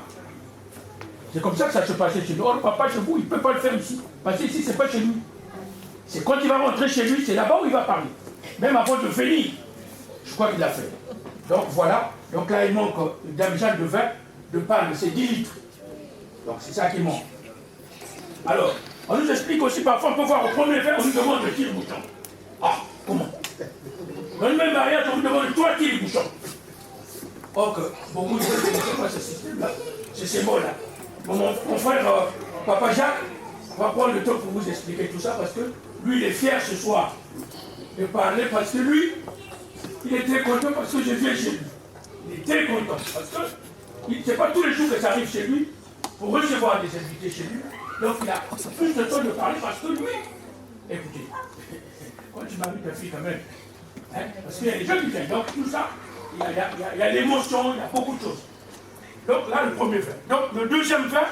C'est comme ça que ça se passait chez nous. Or, papa, chez vous, il ne peut pas le faire ici. Parce que ici, ce n'est pas chez lui. C'est quand il va rentrer chez lui, c'est là-bas où il va parler. Même avant de venir, je crois qu'il l'a fait. Donc voilà. Donc là, il manque une damigeage de vin de palme, c'est 10 litres. Donc c'est ça qui manque. Alors, on nous explique aussi, parfois, on peut voir au premier vin, on nous demande de tirer le bouchon. Ah, comment? Dans le même mariage, on vous demande, toi, tire le bouchon. Or que, beaucoup de gens ne connaissent pas ce système-là, c'est ces mots-là. Mon frère, Papa Jacques, va prendre le temps pour vous expliquer tout ça, parce que lui, il est fier ce soir de parler, parce que lui, il est très content parce que je viens chez lui. Il est très content, parce que ce n'est pas tous les jours que ça arrive chez lui pour recevoir des invités chez lui. Donc il a plus de temps de parler parce que lui, écoutez, quand tu maries ta fille quand même, hein, parce qu'il y a des gens qui viennent, donc tout ça, il y a l'émotion, il y a beaucoup de choses. Donc là, le premier vin. Donc le deuxième vin,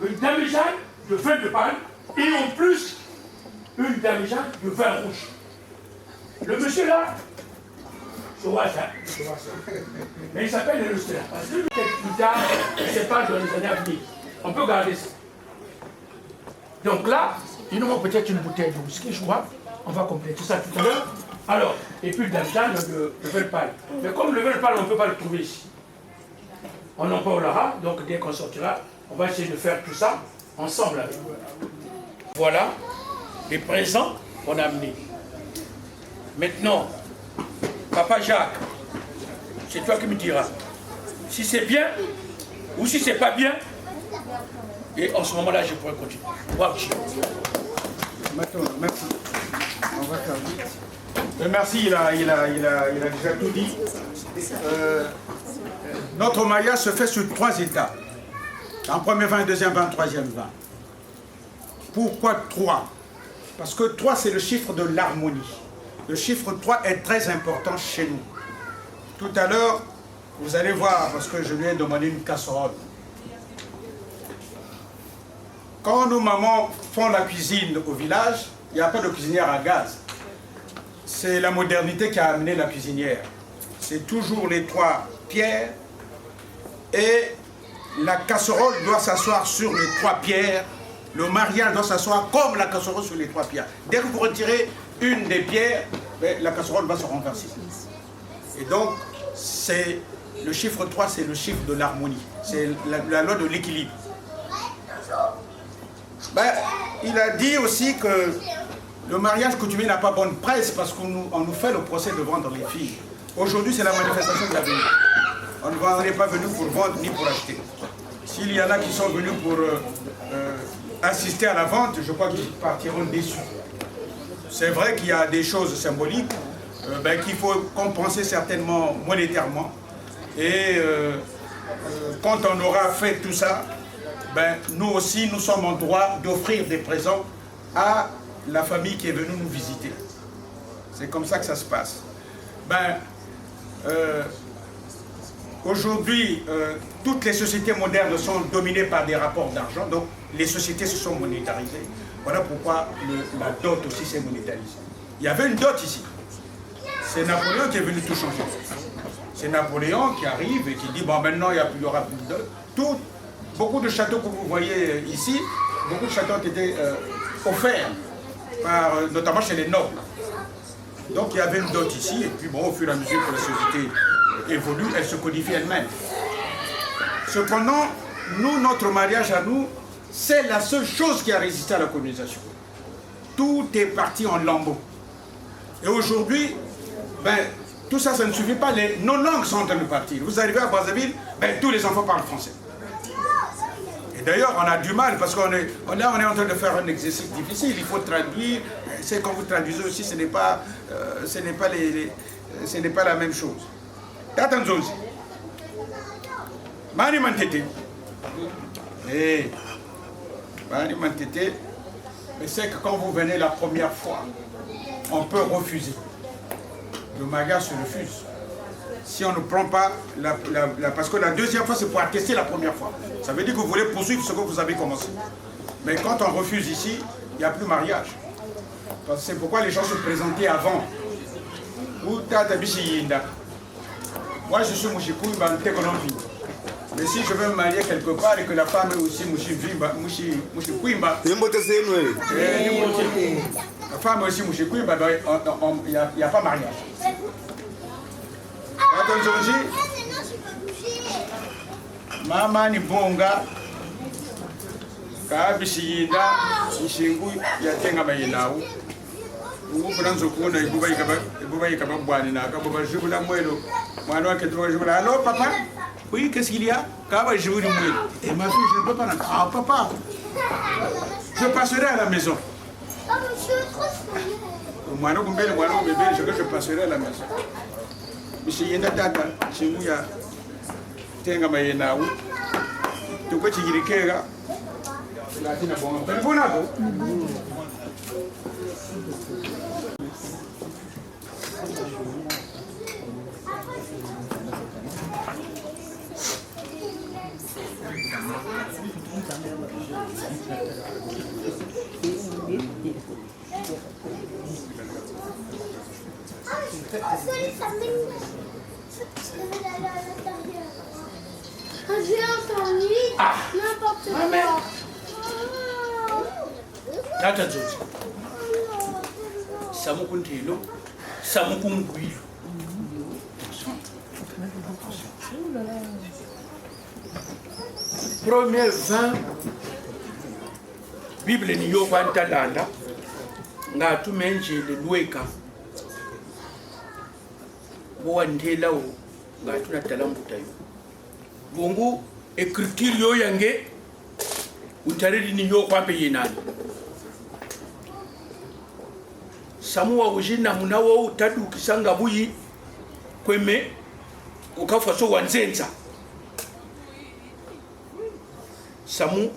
une damigeage de vin de palme et en plus, une damigeage de vin rouge. Le monsieur là, je vois ça. Mais il s'appelle le Lustra. Parce que peut-être plus tard, c'est pas dans les années à venir. On peut garder ça. Donc là, il nous manque peut-être une bouteille de whisky, je crois. On va compléter ça tout à l'heure. Alors, et puis le damigeage de vin de palme. Mais comme le vin de palme, on ne peut pas le trouver ici. On en parlera, donc dès qu'on sortira, on va essayer de faire tout ça ensemble avec vous. Voilà les présents qu'on a amenés. Maintenant, Papa Jacques, c'est toi qui me diras si c'est bien ou si c'est pas bien. Et en ce moment-là, je pourrais continuer. Wow. Maintenant, merci. On va faire vite. Merci, il a déjà tout dit. Notre mariage se fait sur 3 étapes. Un premier vin, un deuxième vin, un troisième vin. Pourquoi 3? Parce que 3, c'est le chiffre de l'harmonie. Le chiffre 3 est très important chez nous. Tout à l'heure, vous allez voir, parce que je lui ai demandé une casserole. Quand nos mamans font la cuisine au village, il n'y a pas de cuisinière à gaz. C'est la modernité qui a amené la cuisinière. C'est toujours les 3 pierres et la casserole doit s'asseoir sur les 3 pierres. Le mariage doit s'asseoir comme la casserole sur les 3 pierres. Dès que vous retirez une des pierres, la casserole va se renverser. Et donc, le chiffre 3, c'est le chiffre de l'harmonie. C'est la loi de l'équilibre. Il a dit aussi que le mariage coutumier n'a pas bonne presse parce qu'on nous fait le procès de vendre les filles. Aujourd'hui, c'est la manifestation de l'avenir. On n'est pas venu pour vendre ni pour acheter. S'il y en a qui sont venus pour assister à la vente, je crois qu'ils partiront déçus. C'est vrai qu'il y a des choses symboliques qu'il faut compenser certainement monétairement. Et quand on aura fait tout ça, nous aussi, nous sommes en droit d'offrir des présents à la famille qui est venue nous visiter. C'est comme ça que ça se passe. Aujourd'hui, toutes les sociétés modernes sont dominées par des rapports d'argent. Donc, les sociétés se sont monétarisées. Voilà pourquoi la dot aussi s'est monétarisée. Il y avait une dot ici. C'est Napoléon qui est venu tout changer. C'est Napoléon qui arrive et qui dit, bon maintenant il y aura plus de dot. Beaucoup de châteaux que vous voyez ici, beaucoup de châteaux ont été offerts, notamment chez les nobles. Donc il y avait une dot ici, et puis bon, au fur et à mesure que la société évolue, elle se codifie elle-même. Cependant, nous, notre mariage à nous, c'est la seule chose qui a résisté à la colonisation. Tout est parti en lambeaux. Et aujourd'hui, tout ça, ça ne suffit pas. Nos langues sont en train de partir. Vous arrivez à Brazzaville, tous les enfants parlent français. Et d'ailleurs, on a du mal parce qu'on est en train de faire un exercice difficile. Il faut traduire. C'est quand vous traduisez aussi, ce n'est pas la même chose. Tatanzozi. Mani Mantete. Mani Mantete. Mais c'est que quand vous venez la première fois, on peut refuser. Le mariage se refuse. Si on ne prend pas, parce que la deuxième fois, c'est pour attester la première fois. Ça veut dire que vous voulez poursuivre ce que vous avez commencé. Mais quand on refuse ici, il n'y a plus mariage. C'est pourquoi les gens se présentaient avant. Moi, je suis Mouchikou, mais si je veux me marier quelque part et que la femme est aussi Mouchikouimba, la femme est aussi Mouchikouimba, il n'y a pas mariage. Mama ni bonga kabishiyinda ishingu yatenga bayinawu uburanzo kuona ibuba yikaba bwani na akabo jubula mwelo mwana wake jubula allo papa oui qu'est-ce qu'il y a kaba jubuli mwelo et ma fille je ne peux pas ah papa je passerai à la maison mwana kumbele mwana bébé je passerai à la maison bishiyinda tata shingu ya tenga bayinawu tuko chigirikega latina bonga telefona ko J'ai entendu n'importe quoi. Tata Zozi. Samukuntilo, Samukungwilo. Premier 20 Bible ni yo kwantalanda nga tumenjele lweka bowandela o nga tunatala mbutayo bongo écriture yo yange untaredi ni yo kwampe yenani samuwa ujina munawo utadu kisanga buyi kweme ukafa so wanzenza samu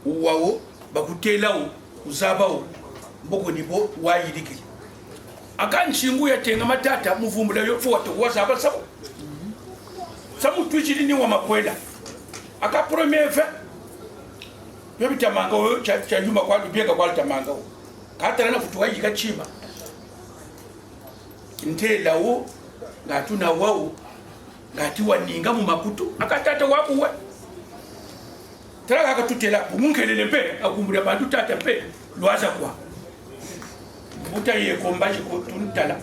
uwawo bakutelawo uzabawo mboko nibo wayirike akanshingu yatenga matata muvumbula yo foto wazaba sabu samu twijiri ni wa makwela aka premier fait yo bitamanga yo cha yuma kwa biega kwa tamanga katara na futuwa yika chima ntelawo ngatuna wawo ngati waninga mu makutu akatata wakuwe tera akatutela munkelele mpe akumbula bantu tata mpe lwaza kwa buta ye kombaji ko tuntala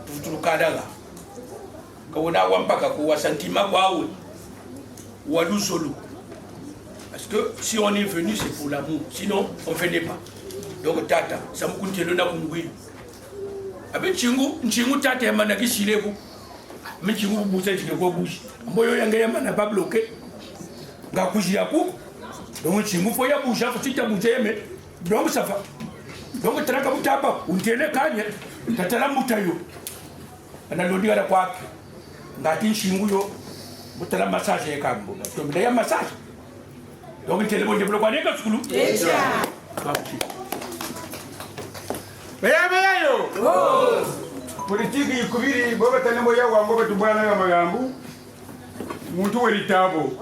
tutulukadaga kawona wampaka ko wasantima kwawe walusolo parce que si on est venu c'est pour l'amour sinon on venait pas donc tata samukuntelo na kungwilo abe nchingu tata yamana kishileku mchingu busa chiko bushi mboyo yange yamana ba bloquer nga kujia ku donc nchingu fo ya busha fo tita bujeme donc ça va donc traka mutapa untele kanye tatala mutayo analondiga la kwake ngati nchingu yo mutala massage yakambo to mbe ya massage donc ntele bonde blokwa neka skulu deja Beya yo politiki yikubiri boba tanembo ya wango batubwana ya magambo muntu welitabo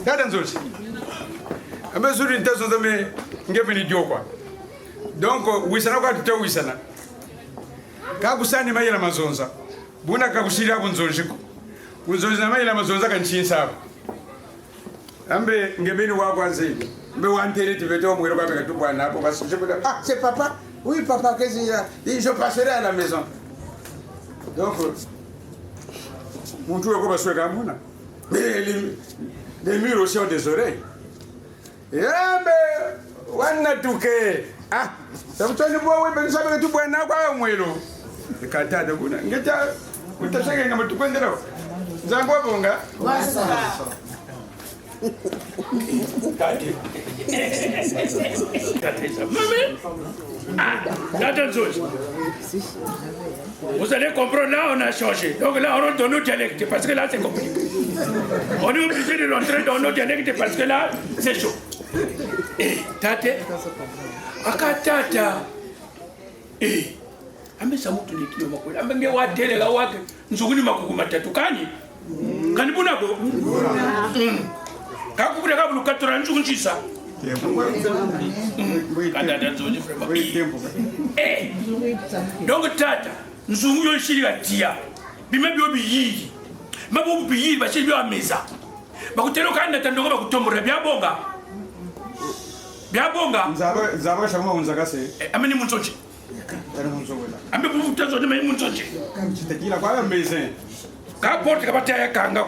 Tata Nzoji. Ambe suri ntazo zame ngepeni dio kwa. Donc wisana kwa tuta wisana. Kakusani mayela mazonza. Buna kakushira kunzonjiko. Kunzonji na mayela mazonza kanchinsa. Ambe ngebeni wa kwanze. Mbe wantere tiveto mwero kwa meka tubwa napo parce que je peux ah c'est papa. Oui papa qu'est-ce qu'il y a? Je passerai à la maison. Donc mon tour est comme ça gamuna. Mais les murs aussi ont des oreilles. Et ambe wana tuke. Ah, ça vous tient bois oui ben ça que tu bois na kwa mwelo. Kata da kuna. Ngeta utashaka ngama tukwendera. Zango bonga. Wasa. Vous allez comprendre, là on a changé. Donc là on rentre dans nos dialectes parce que là c'est compliqué. On est obligé de rentrer dans nos dialectes parce que là c'est chaud. Eh, tate. Akatata. Eh. Amesa mtu nikio makweli. Amenge watele la wake. Nzuguni makuku matatu kani. Kani bunako? Kakubura kabulu katora nzunjisa. Kadada nzonji vraiment. Eh. Donc tata, nzungu yo shiri gatia. Bime byo biyiri. Mabo biyiri bashi byo ameza. Bakutero kandi natandoko bakutombora byabonga. Byabonga. Nzaba shama unzakase. Ameni munzoji. Tare munzowela. Ambe buvutazo ne munzoji. Chitakila kwa maison. Ka porte ka bataya kanga.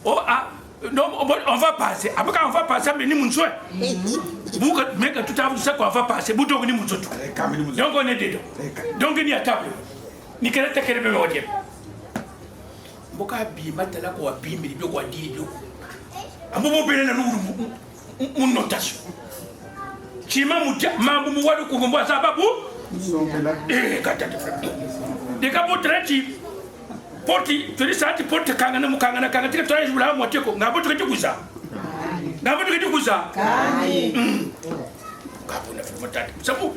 Oh ah non, on va passer. Après quand on va passer, mais nous sommes. Vous, mec, tout à l'heure, qu'on va passer. Vous devez nous autres. Donc on est dedans. Donc il y a table. Ni kena ta kene beme wadiye. Mboka bi matala ko bi mi bi ko di bi. Ambo bele na nuru mun notation. Chima mutia mambo mu wadu ko ngomba sababu. Kata de frère. De ka potreti. Porti, tu dis ça, tu portes kangana mukangana kangana tika toya jula motie ko ngabo tuke tukuza. Ngabo tuke tukuza. Kani. Ngabo na fuma tati. Sabu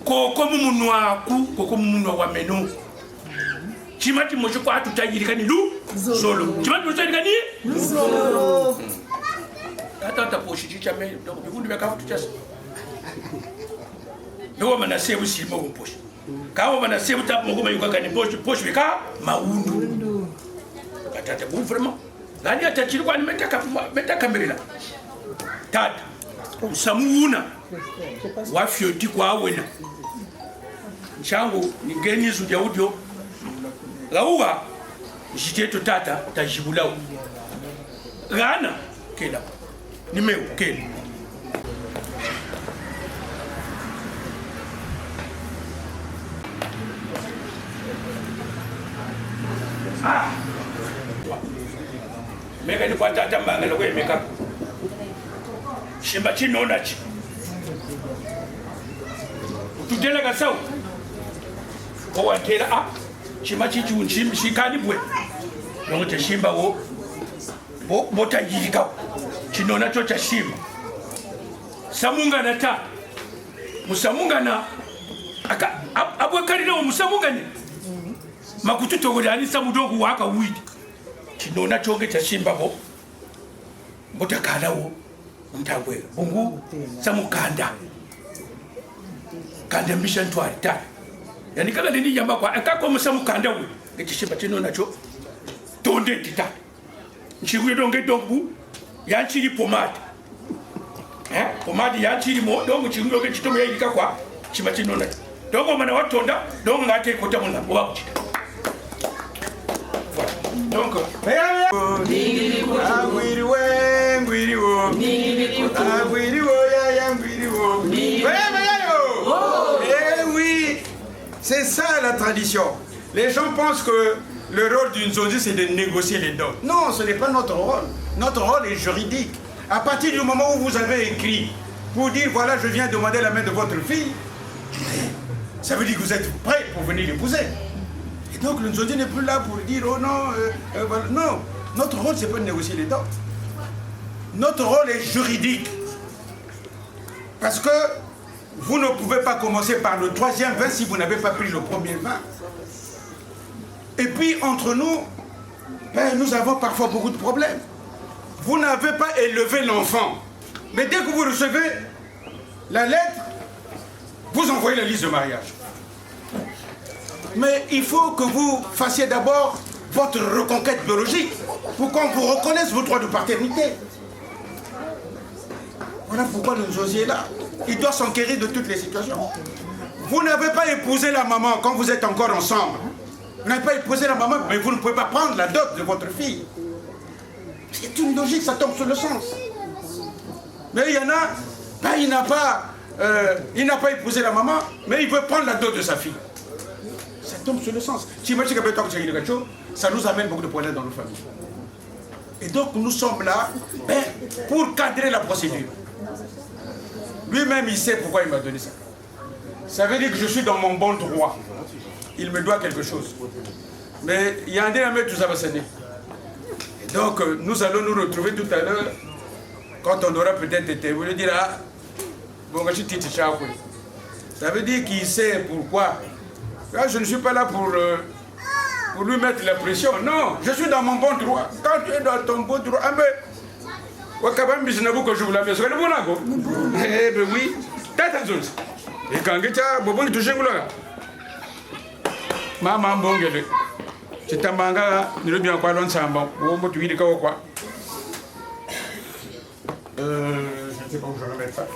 ko mumunwa ku ko mumunwa wa meno. Chimati mojo ko atutayirika ni lu solo. Chimati mojo atutayirika ni lu solo. Kata poshi chicha me donc bikundu bya kafu tuchasa. Ndo mana sebu simo ko poshi. Kawa bana sebu tapu ngoma yuka kani poshi bika maundu. Katata bu vraiment. Nani atachiri kwa metaka mbirila. Tata. Usamuna. Wafyoti kwa awena. Nchangu ngeni zuja audio. Lauwa jiteto tata tajibulau. Gana kela. Nimeu kela. Ah. Meka ni kwa tata mbanga lokwe meka. Shimba chino onachi. Tutela kasau. Kwa tela ah. Shimba chichu nchimbi shikani bwe. Nongote shimba wo. Bota yirika. Chino nacho cha shimba. Samunga na ta. Musamunga na aka abwe karina wo musamunga ni. Makutu togolani samudogu waka widi. Kinona chonge cha shimba bo. Mbota kala wo. Mtagwe. Bungu samukanda. Kanda mission to alta. Yani kala nini yamba kwa akako musamukanda wo. Ngechishimba kinona cho. Tonde tita. Nchiwe donge dongu. Yanchiri pomade. Pomade yanchiri mo dongo chiwe donge chitomo yika kwa chimba kinona. Dongo mana watonda dongo ngate kota muna wa kuchita. Donc, oui, c'est ça la tradition. Les gens pensent que le rôle d'une Nzonzi c'est de négocier les dons. Non, ce n'est pas notre rôle. Notre rôle est juridique. À partir du moment où vous avez écrit pour dire voilà, je viens demander la main de votre fille, ça veut dire que vous êtes prêt pour venir l'épouser. Et donc le Nzonzi n'est plus là pour dire oh non, voilà. Non, notre rôle c'est pas de négocier les dons. Notre rôle est juridique. Parce que vous ne pouvez pas commencer par le troisième vin si vous n'avez pas pris le premier vin. Et puis entre nous, ben, nous avons parfois beaucoup de problèmes. vous n'avez pas élevé l'enfant. Mais dès que vous recevez la lettre, vous envoyez la liste de mariage. Mais il faut que vous fassiez d'abord votre reconquête biologique pour qu'on vous reconnaisse vos droits de paternité. Voilà pourquoi le José est là. Il doit s'enquérir de toutes les situations. Vous n'avez pas épousé la maman quand vous êtes encore ensemble. Vous n'avez pas épousé la maman, mais vous ne pouvez pas prendre la dot de votre fille. C'est une logique, ça tombe sur le sens. Mais il y en a, ben, il n'a pas épousé la maman, mais il veut prendre la dot de sa fille. Ça tombe sur le sens. Ça nous amène beaucoup de problèmes dans nos familles. Et donc nous sommes là pour cadrer la procédure. Lui-même, il sait pourquoi il m'a donné ça. Ça veut dire que je suis dans mon bon droit. Il me doit quelque chose. Mais il y a un dénommé tout ça va sonner. Et donc nous allons nous retrouver tout à l'heure quand on aura peut-être été. Vous lui dire, ah, bon, je suis titi. Ça veut dire qu'il sait pourquoi. Là, je ne suis pas là pour lui mettre la pression. Non, je suis dans mon bon droit. Quand tu es dans ton bon droit, ah ben, eh ben oui, et quand tu as besoin de toucher, maman bongele, c'est un manga, nous le bien quoi l'ensemble, ou tu dis quoi. Je ne sais pas où je vais mettre ça.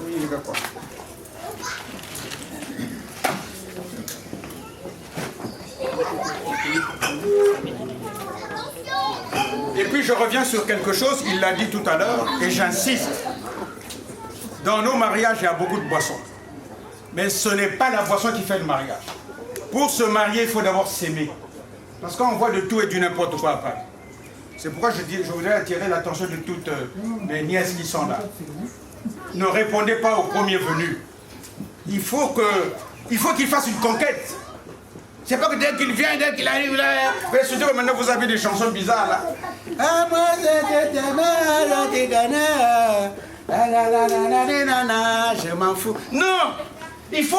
Oui, d'accord. Et puis je reviens sur quelque chose, il l'a dit tout à l'heure, et j'insiste. Dans nos mariages, il y a beaucoup de boissons. Mais ce n'est pas la boisson qui fait le mariage. Pour se marier, il faut d'abord s'aimer. Parce qu'on voit de tout et du n'importe quoi après. C'est pourquoi je voudrais attirer l'attention de toutes mes nièces qui sont là. Ne répondez pas au premier venu. Il faut qu'il fasse une conquête. C'est pas que dès qu'il vient, dès qu'il arrive là, mais surtout que maintenant vous avez des chansons bizarres là. Ah moi je m'en fous. Non, il faut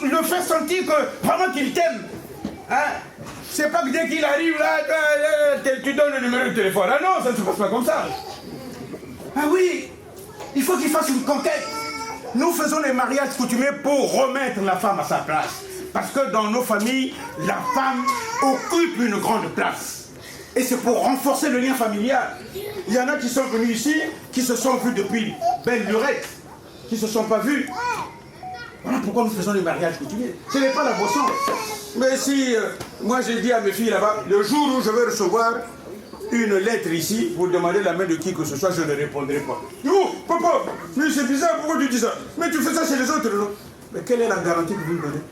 le faire sentir que vraiment qu'il t'aime. Hein? C'est pas que dès qu'il arrive là, tu donnes le numéro de téléphone. Ah non, ça ne se passe pas comme ça. Ah oui, il faut qu'il fasse une conquête. Nous faisons les mariages coutumiers pour remettre la femme à sa place. Parce que dans nos familles, la femme occupe une grande place. Et c'est pour renforcer le lien familial. Il y en a qui sont venus ici, qui se sont vus depuis belle lurette, qui ne se sont pas vus. Voilà pourquoi nous faisons les mariages coutumiers. Ce n'est pas la boisson. Mais si, moi j'ai dit à mes filles là-bas, le jour où je vais recevoir une lettre ici, pour demander la main de qui que ce soit, je ne répondrai pas. Oh, papa, mais c'est bizarre, pourquoi tu dis ça? Mais tu fais ça chez les autres, non? Mais quelle est la garantie que vous me donnez?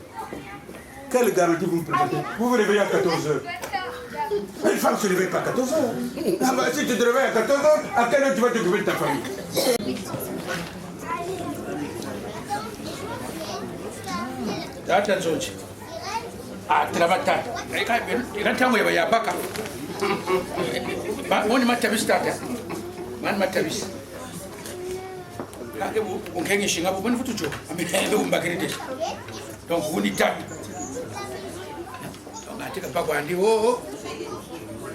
Quelle garantie vous me présentez? Vous vous réveillez à 14h. Une femme ne se réveille pas à 14h. Ah bah, si tu te réveilles à 14h, à quelle heure tu vas t'occuper de ta famille? Tata Zoji. Ah, travail tata. Il y a un temps où il y a baka. On est matabis tata. Man matabis. On gagne chez Gabo, on fout tout. On va gagner. Donc, vous n'y tata. Pas quoi dire, oh,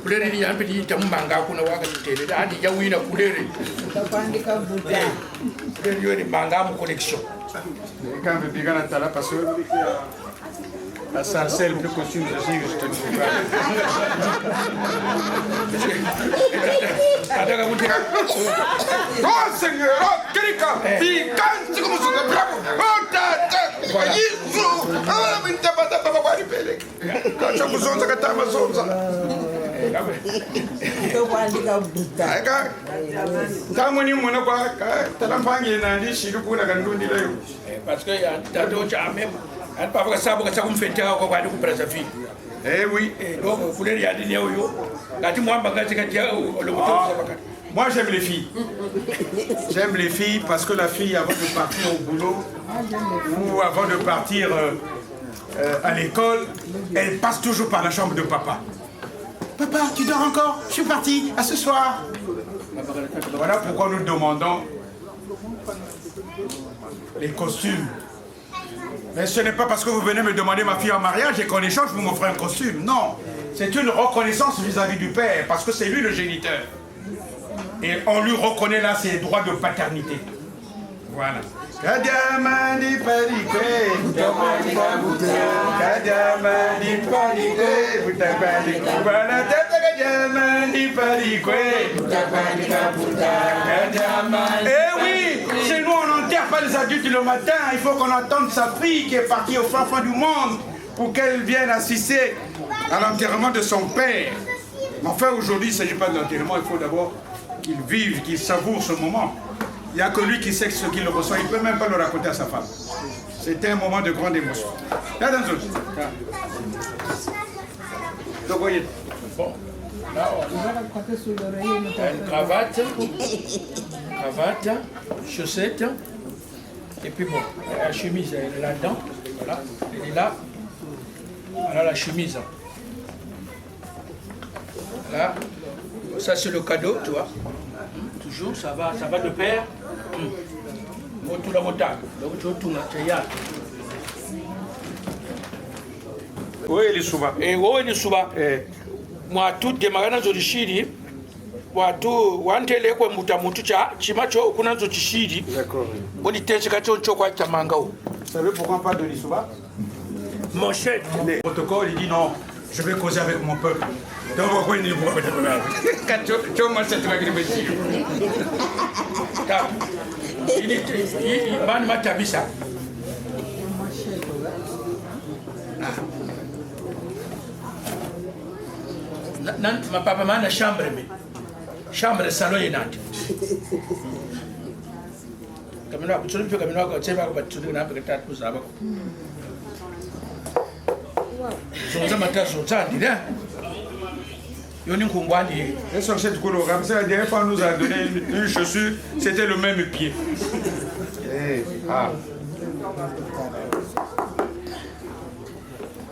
couleur il y a un petit tambanga qu'on a vu à télé, là, il y a une couleur. Il y a une manga en collection. Quand vous dites que là, parce que la sarcelle plus costume, je sais que je te dis pas. Oh Seigneur, oh Kirika, Pican, c'est comme ça, bravo, oh tata, Yizu, ah, mais t'as pas de pele. Quand je vous entends, t'as ma sonza. Quand on quoi, t'as l'enfant qui est dans les chilous pour la gandoune. Parce qu'il y a un tas d'autres même. Pas ça pour que ça me fait taire au roi de sa fille. Eh oui, donc vous voulez y aller au yo. Moi j'aime les filles. J'aime les filles parce que la fille avant de partir au boulot ou avant de partir à l'école, elle passe toujours par la chambre de papa. Papa, tu dors encore? Je suis parti, à ce soir. Voilà pourquoi nous demandons les costumes Mais ce n'est pas parce que vous venez me demander ma fille en mariage et qu'en échange vous m'offrez un costume. Non. C'est une reconnaissance vis-à-vis du père, parce que c'est lui le géniteur. Et on lui reconnaît là ses droits de paternité. Voilà. Eh oui, chez nous on n'enterre pas les adultes le matin, il faut qu'on attende sa fille qui est partie au fin fond du monde pour qu'elle vienne assister à l'enterrement de son père. Mais enfin aujourd'hui il ne s'agit pas de l'enterrement, il faut d'abord qu'il vive, qu'il savoure ce moment. Il n'y a que lui qui sait ce qu'il ressent, il ne peut même pas le raconter à sa femme. C'était un moment de grande émotion. Là, dans Bon, là, on a une cravate, chaussettes, et puis bon, la chemise, elle est là-dedans, voilà, elle est là, voilà la chemise. Voilà, ça c'est le cadeau, tu vois. Toujours, ça va de pair. Tout la montagne, donc tout là, c'est là. Oui, il est souvent. Et oui, il est souvent. Moi, tout démarré dans le Chili. Watu wantele kwa mutamutu cha chimacho kuna nzo chishiri. D'accord. Boni tenchika choncho kwa chamangao. Vous savez pourquoi on parle de l'Issouba? Mon chef, le protocole, il dit non, je vais causer avec mon peuple. Donc pourquoi il dit quand tu m'as cette agriculture. il ban matabisa. Nant ma papa mana chambre salon et Nantes. Kamina kutsuri pika kamina kwa cheba kwa tsuri na pika tatu zaba. Zonza matazo tsandi là. Yoni kungwani. Et sur cette couleur, comme ça, la dernière fois, on nous a donné une chaussure, c'était le même pied.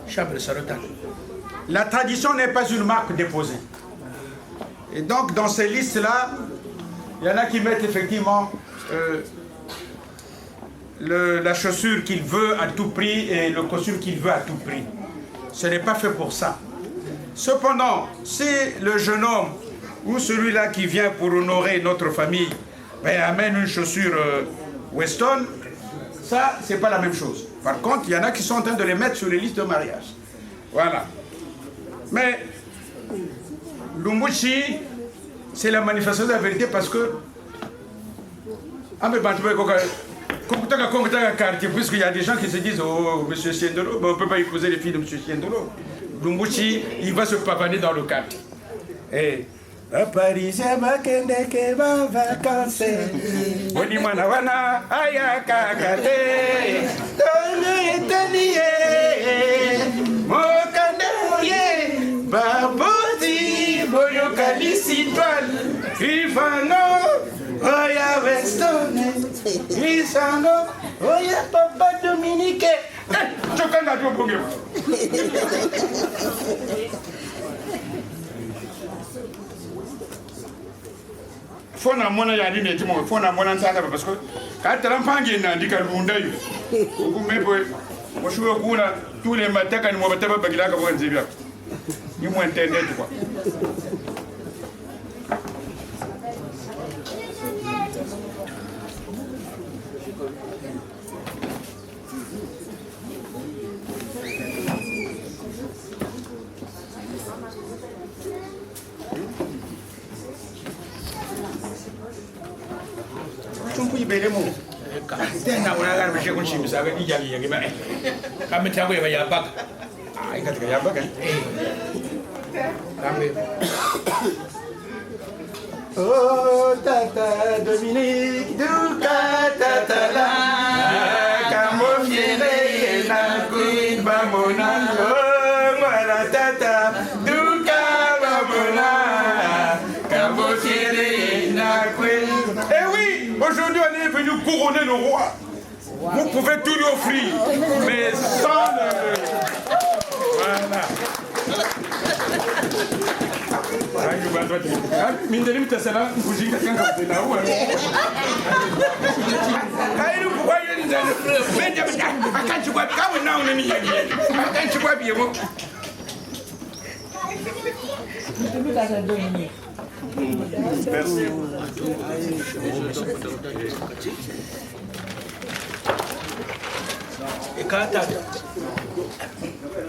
Chambre salon. La tradition n'est pas une marque déposée. Et donc, dans ces listes-là, il y en a qui mettent effectivement la chaussure qu'il veut à tout prix et le costume qu'il veut à tout prix. Ce n'est pas fait pour ça. Cependant, si le jeune homme ou celui-là qui vient pour honorer notre famille amène une chaussure Weston, ça, c'est pas la même chose. Par contre, il y en a qui sont en train de les mettre sur les listes de mariage. Voilà. Mais Lumbushi, c'est la manifestation de la vérité parce que puisqu'il y a des gens qui se disent oh, monsieur Siendolo, on ne peut pas épouser les filles de monsieur Siendolo. Lumbushi, il va se pavaner dans le quartier. Et à Paris, c'est ma kendeke va vacances. Boni manawana ayaka kate. Tone etaniye. Mokande baboti boyo kalisi toile. Ifano oya Westone. Isano oya papa Dominique. Chokanga tu bonge. Fona mona ya ni metimo fona mona ntanga parce que ka trampangi na ndika lunda yu ku mepo mo shuwa kuna tous les matins quand mo bataba bagila ka bo nzibia ni mo internet quoi. Belemo. Tena unaga mshe kunshimisa ga dijali yake ba. Kama tango ya yabaka. Ai katika yabaka. Kambe. Oh tata Dominique duka tata la. Kamo fiele na kuin bamona. Oh mala tata duka bamona. Kamo fiele na kuin. Eh oui, aujourd'hui on est venu couronner le roi. Vous pouvez tout lui offrir, mais sans le... Voilà. tu vois, quand on est mis à dire, quand tu vois bien, moi. Merci. Et quand tu as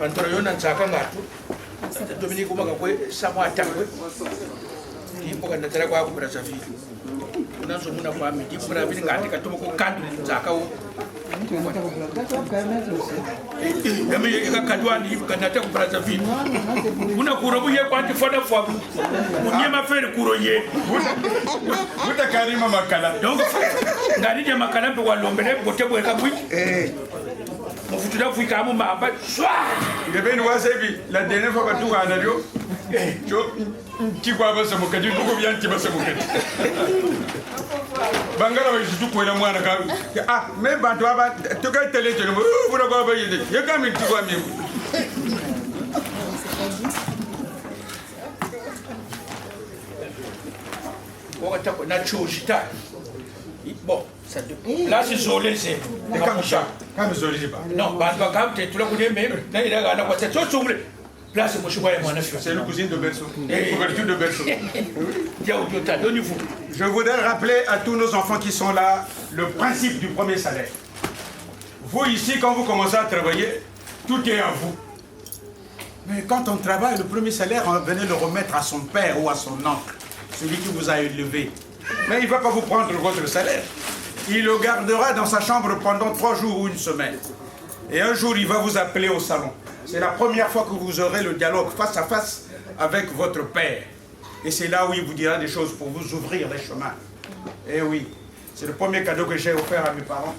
un nzaka ngatu Dominique umaga kwe samwa takwe imboga natara kwa ku Brazzaville unazo muna kwa midi pura bili ngati katuma ko kandu nzaka wo yami ka kadwani kanata ku Brazzaville una kurobu ye kwa tifona fwa munyema fere kuroye Uta karima makala. donc ngari je makala mbe walombele botebwe kabwi Il devait nous voir la dernière fois que tu as un tu vois, c'est mon cas, tu viens, tu vas se moquer. Bangala, je suis tout le monde. Ah, mais tu vas te faire télé, tu vas voir, il y a quand même tu vois mieux. Bon, là c'est isolé, c'est comme ça. Comme isolé, pas. Non, quand tu l'as connu, mais il a la voiture, c'est tout. Là c'est mon choix, c'est le cousin de Berceau. Couverture de Berceau. Je voudrais rappeler à tous nos enfants qui sont là le principe du premier salaire. Vous ici, quand vous commencez à travailler, tout est à vous. Mais quand on travaille, le premier salaire, on venait le remettre à son père ou à son oncle, celui qui vous a élevé. Mais il ne va pas vous prendre votre salaire. Il le gardera dans sa chambre pendant 3 jours ou 1 semaine. Et un jour, il va vous appeler au salon. C'est la première fois que vous aurez le dialogue face à face avec votre père. Et c'est là où il vous dira des choses pour vous ouvrir les chemins. Et oui, c'est le premier cadeau que j'ai offert à mes parents.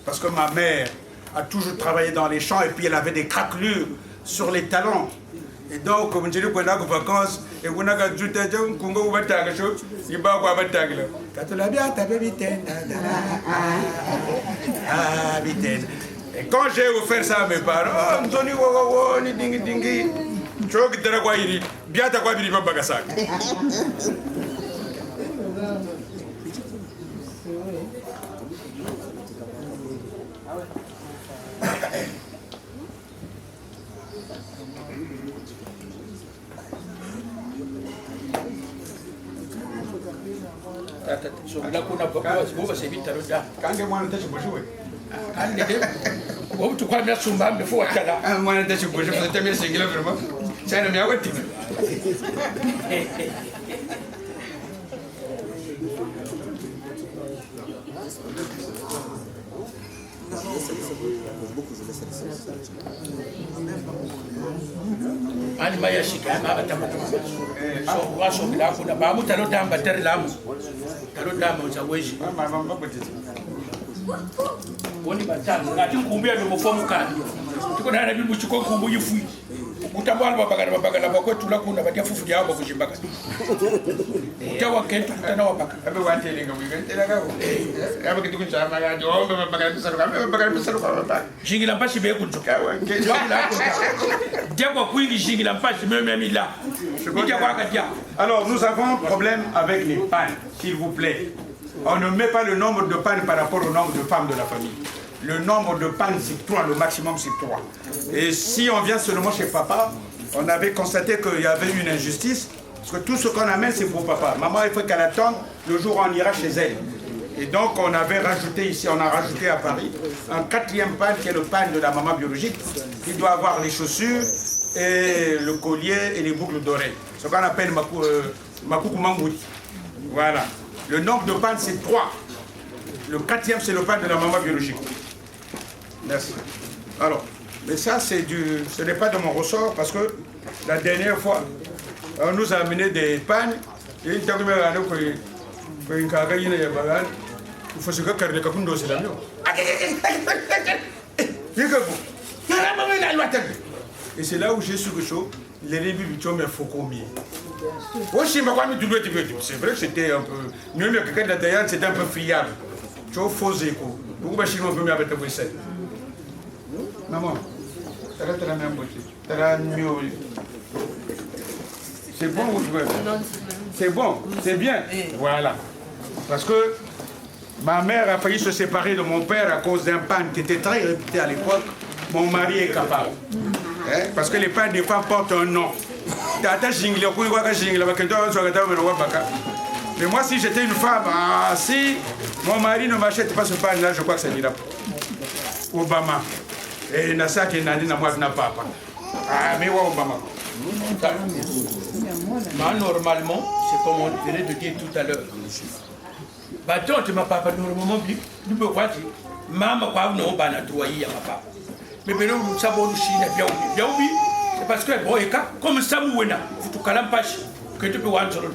Parce que ma mère a toujours travaillé dans les champs et puis elle avait des craquelures sur les talons. Et donc, comme je dis, on a des vacances, et on a des Congo, on a des choses, il va avoir des choses. Quand tu l'as bien, tu as bien. Ah, vite. Et quand j'ai offert ça à mes parents, ils ont dit, oh, ni dingi dingi. Tu vois que tu as quoi, bien, tu as quoi, il va pas ça. Tu crois bien sur ma, mais faut être là. Moi, je suis bien singulier, vraiment. C'est un meilleur type. Ani maya shika ma batamba so waso bila kuna ba mu talo damba tere lamu talo damba za weji boni batanga ngati nkumbi ya mufomu kandi tiko na bibu chiko nkumbu yifu utambwa babagala bakwetu la kuna batia fufu yabo kujimbaka utawa kentu kutana wabaka abe watelinga wigentela gawo abe kitu kunchama ga jombe babagala bisaruka abe babagala bisaruka baba jingila mpashi be kunjoka diako kuingi jingila mpashi même là. Alors nous avons un problème avec les pannes, s'il vous plaît. On ne met pas le nombre de pannes par rapport au nombre de femmes de la famille. Le nombre de pannes, c'est 3, le maximum, c'est 3. Et si on vient seulement chez papa, on avait constaté qu'il y avait une injustice, parce que tout ce qu'on amène, c'est pour papa. Maman, il faut qu'elle attende le jour où on ira chez elle. Et donc, on avait rajouté ici, on a rajouté à Paris, un 4e panne qui est le panne de la maman biologique, qui doit avoir les chaussures, et le collier et les boucles d'oreilles. Ce qu'on appelle Makuku Mangoudi. Voilà. Le nombre de pannes, c'est 3. Le 4e, c'est le panne de la maman biologique. Merci. Alors, mais ça, ce n'est pas de mon ressort parce que la dernière fois, on nous a amené des pannes. Et il faut se faire des cacundo, c'est la mieux. Et c'est là où j'ai su que les débuts du chômage il faut combien. C'est vrai que c'était un peu. Mieux que quelqu'un de la c'était un peu friable. Tu as faux écho. Pourquoi je suis un peu mieux avec ta voix? Maman, tu as la même beauté. Tu as mieux. C'est bon ou tu veux? C'est bon, c'est bien. Voilà. Parce que Ma mère a failli se séparer de mon père à cause d'un pan qui était très réputé à l'époque. Mon mari est capable. Hein? Parce que les pans des femmes portent un nom. Mais moi, si j'étais une femme, si mon mari ne m'achète pas ce pan-là, je crois que c'est Mira. Obama. Et Nasa qui n'a dit n'a pas. Ah, mais ouais, Obama. Normalement, c'est comme on venait de dire tout à l'heure. Bah, toi, tu m'as pas normalement dit. Tu peux quoi dire? Maman, quoi, non, bah, n'a droyé à ma part. Mais maintenant, nous savons bien oublié. C'est parce que, bon, et comme ça, vous êtes là, vous calampache, que tu peux voir sur le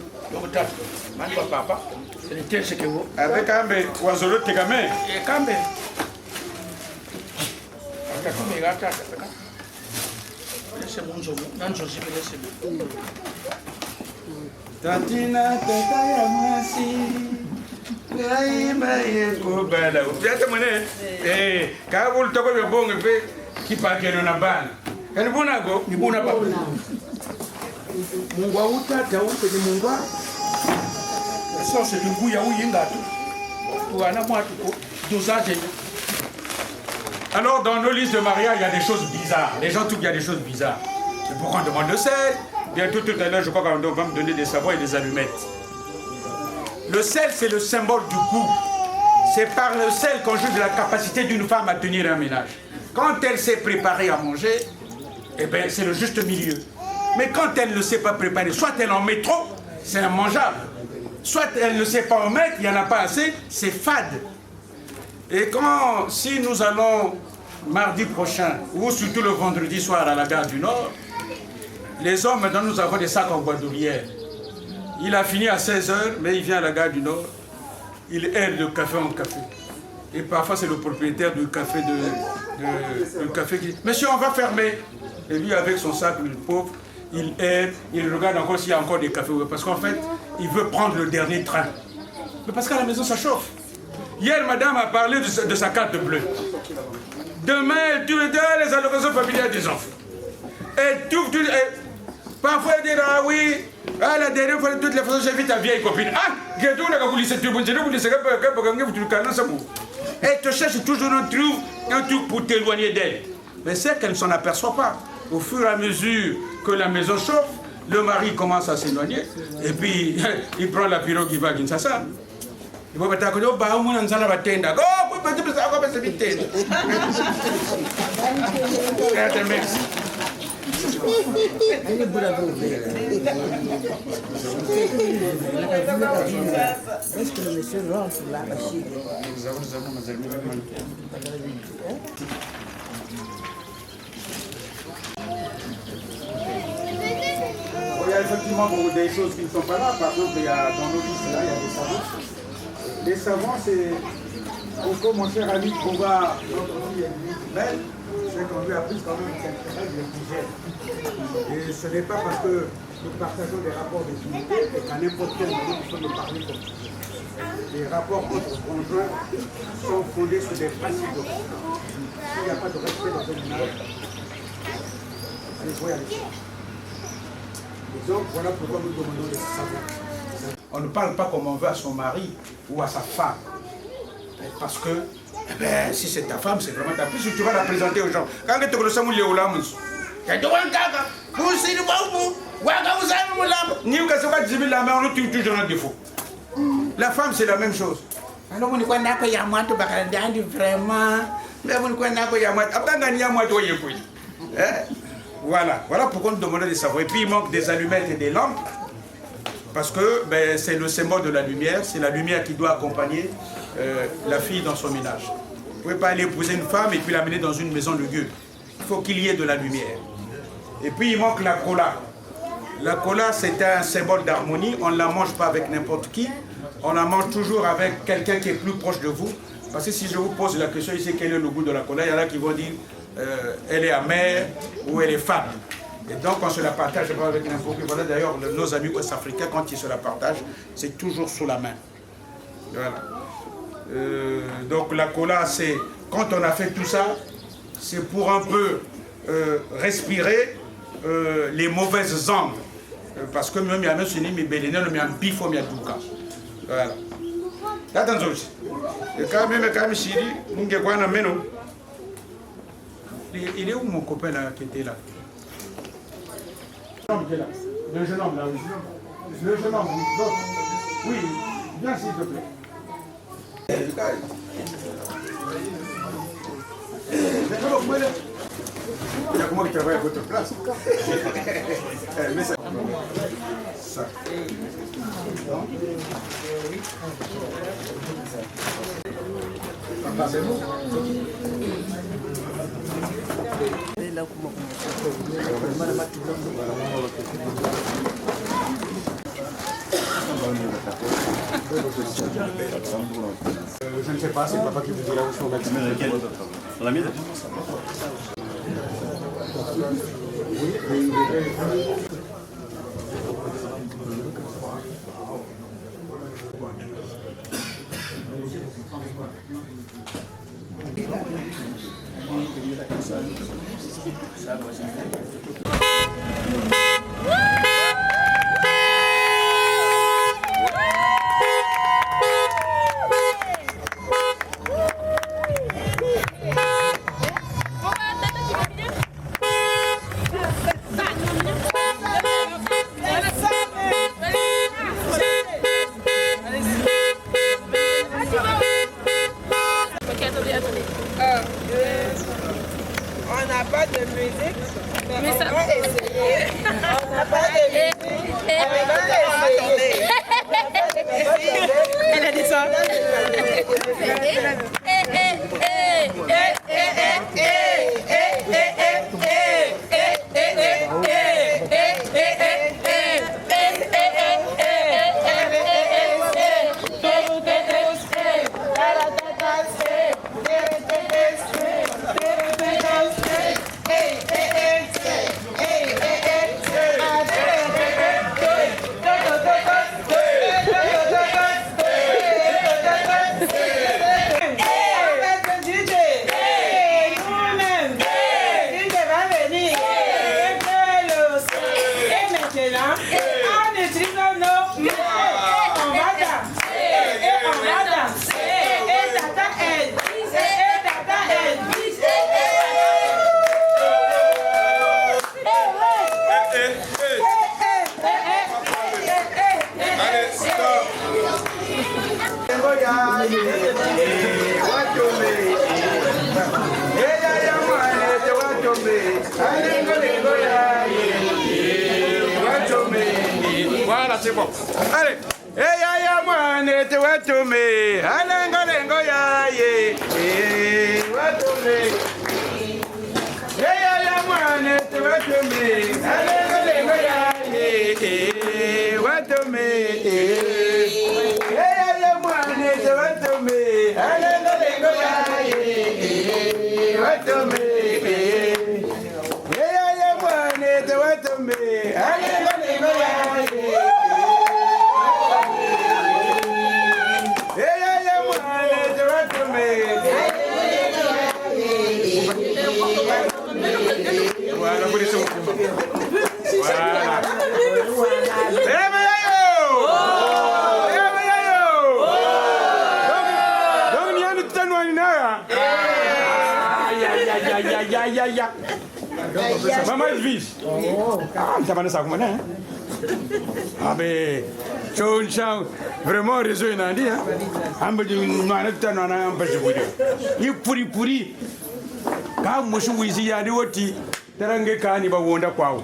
papa. C'est le tien, c'est que vous. Avec un bé, oiseau, t'es gamin. Et quand même. C'est mon jour, non, je suis venu. Tantina, tata ya mwasi. Laima yeko bala. Upiata mwane. Kabul toko be bonge pe kipakeno na bana. Kani buna go, ni buna ba. Mungwa utata upe ni mungwa. Ça c'est du goût ya uyinga tu. Tu ana moi tu dosage. Alors dans nos listes de mariage, il y a des choses bizarres. Les gens trouvent qu'il y a des choses bizarres. C'est pourquoi on demande le sel. Bientôt tout à l'heure, je crois qu'on va me donner des savons et des allumettes. Le sel, c'est le symbole du goût. C'est par le sel qu'on juge de la capacité d'une femme à tenir un ménage. Quand elle sait préparer à manger, eh bien, c'est le juste milieu. Mais quand elle ne sait pas préparer, soit elle en met trop, c'est immangeable. Soit elle ne sait pas en mettre, il n'y en a pas assez, c'est fade. Et si nous allons mardi prochain, ou surtout le vendredi soir à la gare du Nord, les hommes, maintenant, nous avons des sacs en guadourière. Il a fini à 16h, mais il vient à la gare du Nord. Il aide de café en café. Et parfois, c'est le propriétaire du café café qui dit « Monsieur, on va fermer !» Et lui, avec son sac, le pauvre, il aide, il regarde encore s'il y a encore des cafés. Parce qu'en fait, il veut prendre le dernier train. Mais parce qu'à la maison, ça chauffe. Hier, madame a parlé de sa carte bleue. Demain, tu le dis les allocations familiales des enfants. Et tout, parfois, elle dit, ah oui, la dernière fois, de toutes les façons, j'invite ta vieille copine. Ah, elle te cherche toujours un truc pour t'éloigner d'elle. Mais c'est qu'elle ne s'en aperçoit pas. Au fur et à mesure que la maison chauffe, le mari commence à s'éloigner. Et puis, il prend la pirogue, il va à Kinshasa. Il va mettre à côté, bah, on a la tenda. Oh, vous pouvez ça, on va se vite. Merci. Est-ce que le monsieur rentre là? Il y a effectivement des choses qui ne sont pas là. Par exemple, il y a, dans nos listes, là, il y a des savons. Les savons, c'est pour mon cher ami pouvoir notre fille est belle. C'est qu'on lui a pris quand même quelques règles d'hygiène. Et ce n'est pas parce que nous partageons des rapports d'intimité et qu'à n'importe quel moment nous sommes parler comme ça. Les rapports entre conjoints sont fondés sur des principes de respect. S'il n'y a pas de respect dans un ménage, allez voir avec ça. Et donc voilà pourquoi nous demandons des savons. On ne parle pas comme on veut à son mari ou à sa femme. Parce que eh ben, si c'est ta femme, c'est vraiment ta fille. Si tu vas la présenter aux gens. Quand tu te connais, tu es toujours un défaut. La femme, c'est la même chose. Alors, on dit quoi, vraiment. Mais on dit voilà pourquoi nous demandons des savons. Et puis, il manque des allumettes et des lampes. Parce que ben, c'est le symbole de la lumière. C'est la lumière qui doit accompagner la fille dans son ménage. Vous ne pouvez pas aller épouser une femme et puis l'amener dans une maison lugubre. Il faut qu'il y ait de la lumière. Et puis il manque la cola. La cola, c'est un symbole d'harmonie. On ne la mange pas avec n'importe qui. On la mange toujours avec quelqu'un qui est plus proche de vous. Parce que si je vous pose la question ici, quel est le goût de la cola, il y en a qui vont dire elle est amère ou elle est fade. Et donc on se la partage pas avec n'importe qui. Voilà d'ailleurs nos amis ouest-africains, quand ils se la partagent, c'est toujours sous la main. Voilà. Donc la cola, c'est quand on a fait tout ça, c'est pour un peu respirer les mauvaises ondes. Parce que même il y a un bifo, il y a douka. Voilà. Attends, et quand même, Chiri, il est où mon copain là qui était là? Le jeune homme là, oui. Le jeune homme, oui. Viens s'il te plaît. Il y a comment qui travaille à votre place? Mais ça. Je ne sais pas, c'est papa qui vous dira où sont la mienne. On n'a pas de musique, mais on va essayer. On n'a pas de musique, mais on va essayer. Elle a dit ça. Voilà, c'est bon. Allez. Eya mwane te watume, alengo lengo ya ye, watume. Eya mwane te watume, alengo lengo ya ye, watume. Eya mwane te watume, alengo lengo ya ye, watume. Eya mwane te watume, alengo lengo ya ye. Voilà, por isso. Voilà. Donc, ni anu tanu anina. Ya. Maman est vice. Ah, ça va ne ça comment hein? Ah ben, chon chon, vraiment réseau inandi hein. Ambe du noana tanu ana ambe je vous dire. Il pourri. Ka musu wizi ya woti tarange kani ba wonda kwao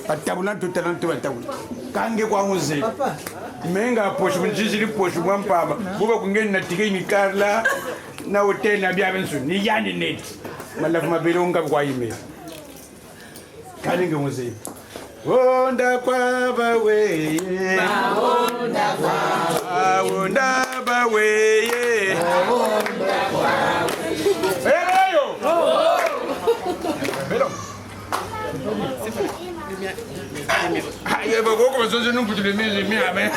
atabuna to taranto atabu kange kwa hunze menga poshu njizili poshu mwampaba buba kungeni na tikeni karla na hotel na bya bensu ni yani net malafu mabelonga kwa ime kange hunze wonda kwa bawe wonda bawe wonda kwa Aïe, bah, comment ça, nous, pour les miens, mais.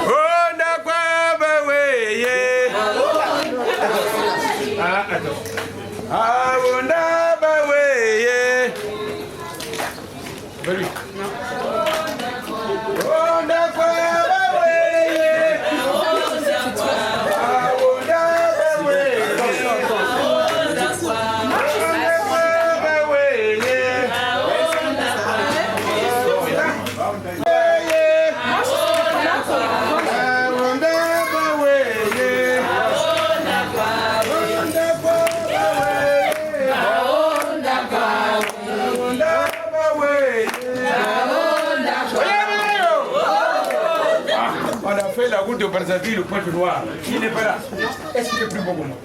On a quoi, bah, oui, ah, attends. Ah, on a, bah, oui, Salut. On a quoi, bah, oui, de Brazzaville, le pointe noir. Il n'est pas là. Est-ce qu'il est plus beau que moi?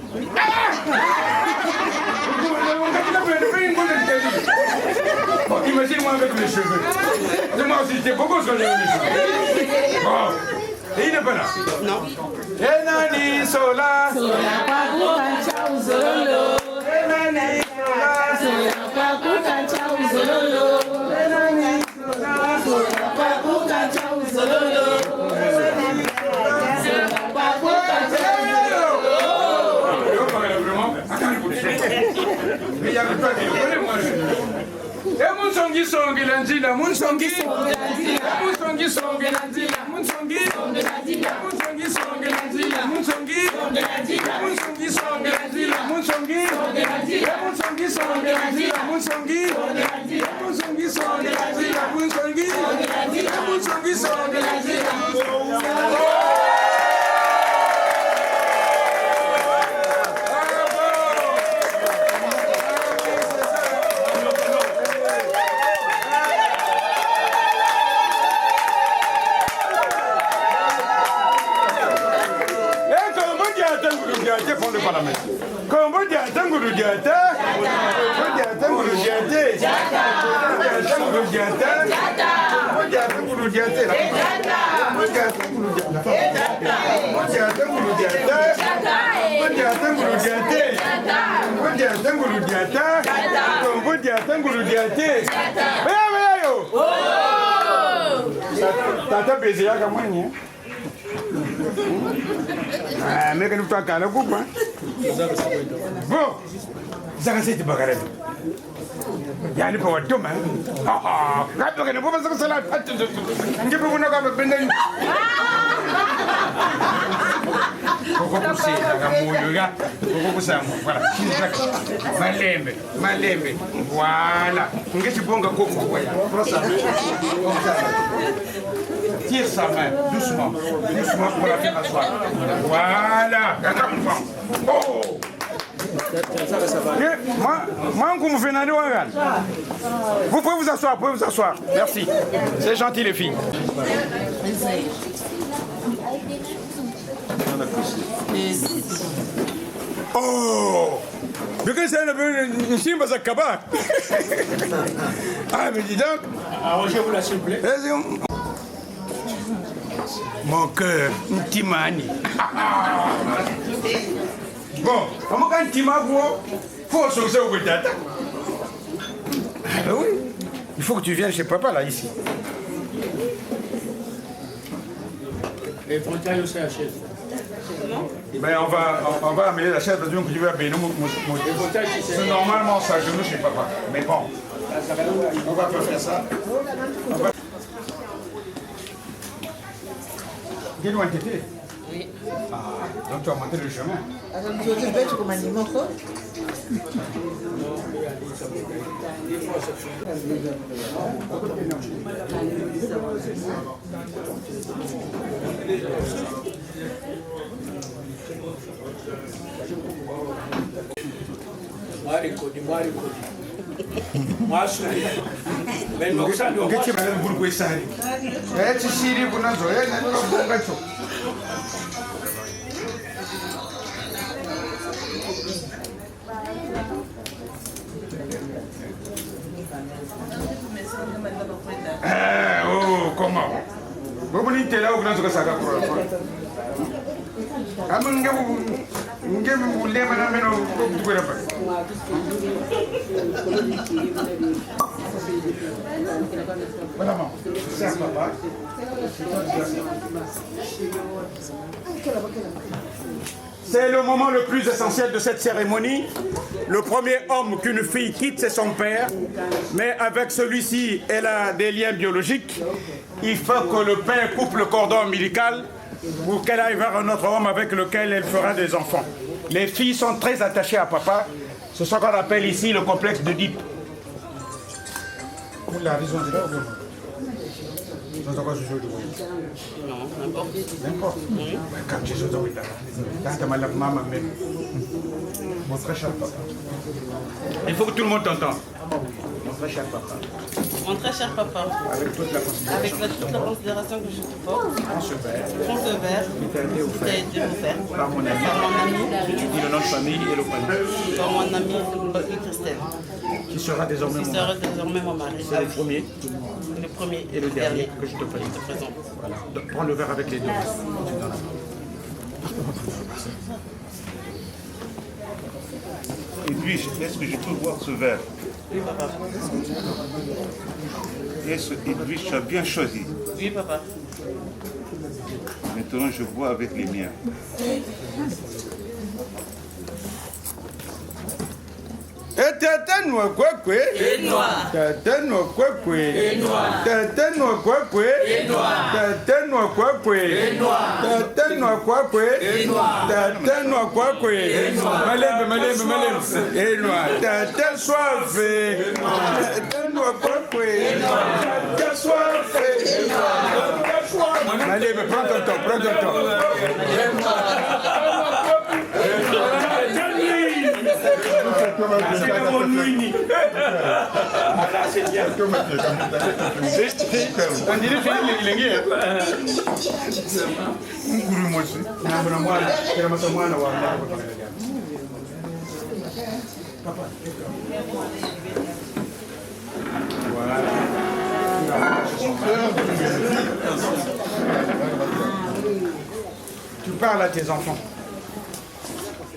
Bon, imagine-moi avec les cheveux. Moi aussi, j'étais beau gosse quand j'avais les cheveux. Bon. Et il n'est pas là. Non. Enani Sola. Sola Pakuka Chao Zololo. Enani Sola. Sola Pakuka Chao Zololo. Enani Sola. Sola Pakuka Chao Zololo. Enani Sola. Sola Pakuka Chao Zololo. Mais il y avait pas de moi. Munsongi songi lanzila, munsongi songi lanzila, munsongi songi lanzila, munsongi songi lanzila, munsongi songi lanzila, munsongi songi lanzila, munsongi songi lanzila, munsongi songi lanzila, munsongi songi lanzila, munsongi songi lanzila, munsongi songi lanzila, munsongi songi lanzila, munsongi songi lanzila. Tata baiser ya kama ni. Ah, mais que nous t'en calme quoi. Bon. Zaka c'est bagare. Yani pa wadoma. Ah, ngabe ke ne boba zaka sala. Ngibe kuna ka benda. Koko kusi zaka moyo ga. Koko kusamu. Voilà. Malembe, malembe. Voilà. Ngechibonga koko kwa ya. Prosa. Tire sa main, doucement, doucement pour la faire asseoir. Voilà. Oh! Vous pouvez vous asseoir, vous pouvez vous asseoir. Merci. C'est gentil les filles. Oh! Mais que c'est un chimba ça kaba. Ah mais dis donc. Arrangez-vous là s'il vous plaît. Mon cœur, un petit mani. Bon, comment quand tu m'as vu, faut saucer au Guédata. Ah ben oui, il faut que tu viennes chez papa là, ici. Et pour tailler aussi la chaise. Ben on va amener la chaise parce que tu vas bénir c'est normalement ça, genou chez papa. Mais bon, on va pas faire ça. Quel loin t'étais? Oui. Ah, donc tu as monté le chemin. Alors, vous avez bête comme animal, quoi? Oh, comment? Vous venez là où vous avez ça. C'est le moment le plus essentiel de cette cérémonie. Le premier homme qu'une fille quitte, c'est son père. Mais avec celui-ci, elle a des liens biologiques. Il faut que le père coupe le cordon ombilical pour qu'elle aille vers un autre homme avec lequel elle fera des enfants. Les filles sont très attachées à papa. C'est ce qu'on appelle ici le complexe d'Oedipe. La raison de là, Zozo kwa Jojo Doué. Non, n'importe. N'importe. Oui. Quand tu Jojo Doué, quand tu m'as la maman même. Mon très cher papa. Il faut que tout le monde t'entende. Mon très cher papa. Mon très cher papa. Avec toute la considération. Avec toute la considération que je te porte. Prends ce verre. Prends ce verre. Qui t'a été Qui t'a été offert. Par mon ami. Par mon ami. Tu dis le nom de famille et le prénom. Par mon ami Christelle. Qui sera désormais Qui mon sera mari. désormais mon mari. C'est le premier Le premier et le dernier que je te présente. Je te présente. Voilà. Donc, prends le verre avec les deux. Edwige, est-ce que je peux boire ce verre? Oui, papa. Edwige, tu as bien choisi. Oui, papa. Maintenant, je bois avec les miens. Tatanwa kwekwe. Tatanwa kwekwe. Tatanwa kwekwe. Tatanwa kwekwe. Tatanwa kwekwe. Tatanwa kwekwe. Malebe. Enwa. Tatan soife. Tatanwa kwekwe. Tatan soife. Malebe, prends ton temps. Tu parles à tes enfants.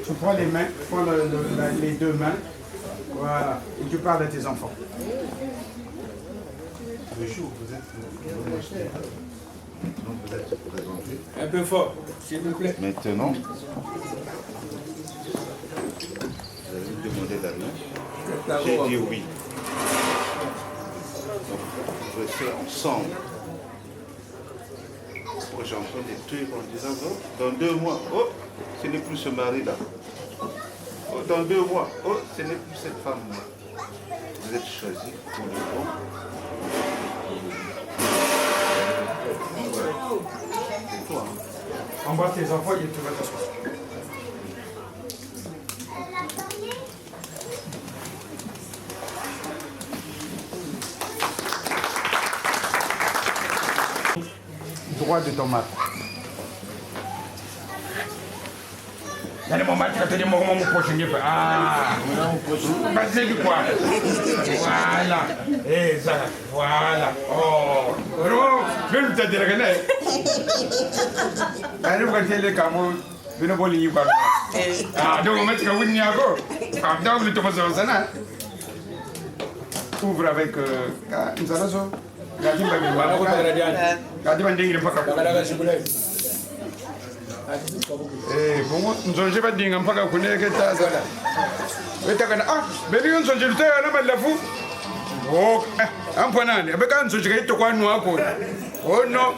Tu prends les mains, les deux mains. Voilà. Et tu parles à tes enfants. Un peu fort, s'il vous plaît. Maintenant, vous allez me demander la main. J'ai dit oui. Donc, on va faire ensemble. J'entends des trucs en disant, oh, dans 2 mois, oh, ce n'est plus ce mari-là. Oh, dans 2 mois, oh, ce n'est plus cette femme-là. Vous êtes choisi pour le bon. C'est toi. Hein. Embrasse tes enfants et tu vas t'asseoir. Droit de ton mari. Dans les moments où tu as dit, mon prochain, ah, c'est du quoi? Voilà. Et ça, voilà. Oh, je vais te dire que allez, vous allez les cameroun, vous ne voulez pas. Ah, donc on met que vous n'y avez pas. Ah, donc vous ne pouvez pas ça. Ouvre avec. Nous allons ça. Gadi bandingi mpaka bongo nzonje badinga mpaka kuneke taza wetakana bebi nzonje lutaya na malafu amponani abeka nzonje kaito kwa nu ako no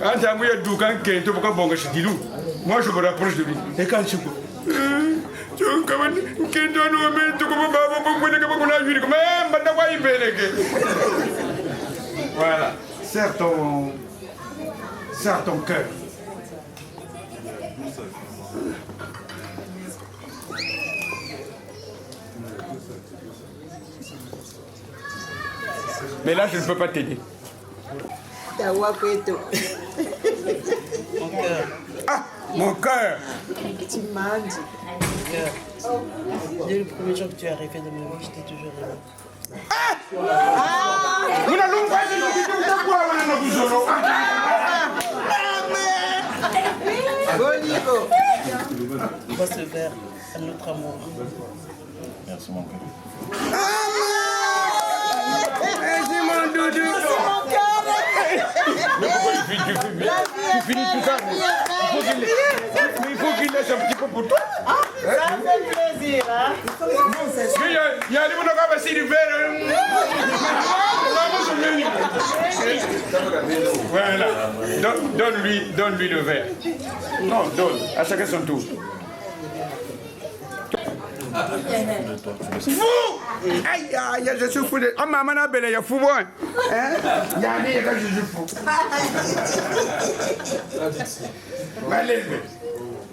anta nguye duka nkento buka bonga shidilu moi je me rapproche de lui et quand je tu comme nkento no me tu comme baba bongo ne ka kuna yuri comme mbanda kwa ibeleke. Voilà, serre ton cœur. Mais là, je ne peux pas t'aider. Mon cœur. Ah, mon cœur. Tu m'as dit. Mon cœur. Dès le premier jour que tu es arrivé dans ma vie, je t'ai toujours aimé. Bois ce verre à notre amour. Merci mon cœur. Merci mon doudou. Tu finis tout ça. Il faut qu'il laisse un petit peu pour toi. Ça fait plaisir, hein? Il y a des gens qui ont passé du verre. Voilà. Donne-lui le verre. Non, donne. À chacun son tour. Fou! Aïe, aïe, je suis fou de... Oh, maman, n'a belle, il y a fou, hein? Il y a un que je suis fou.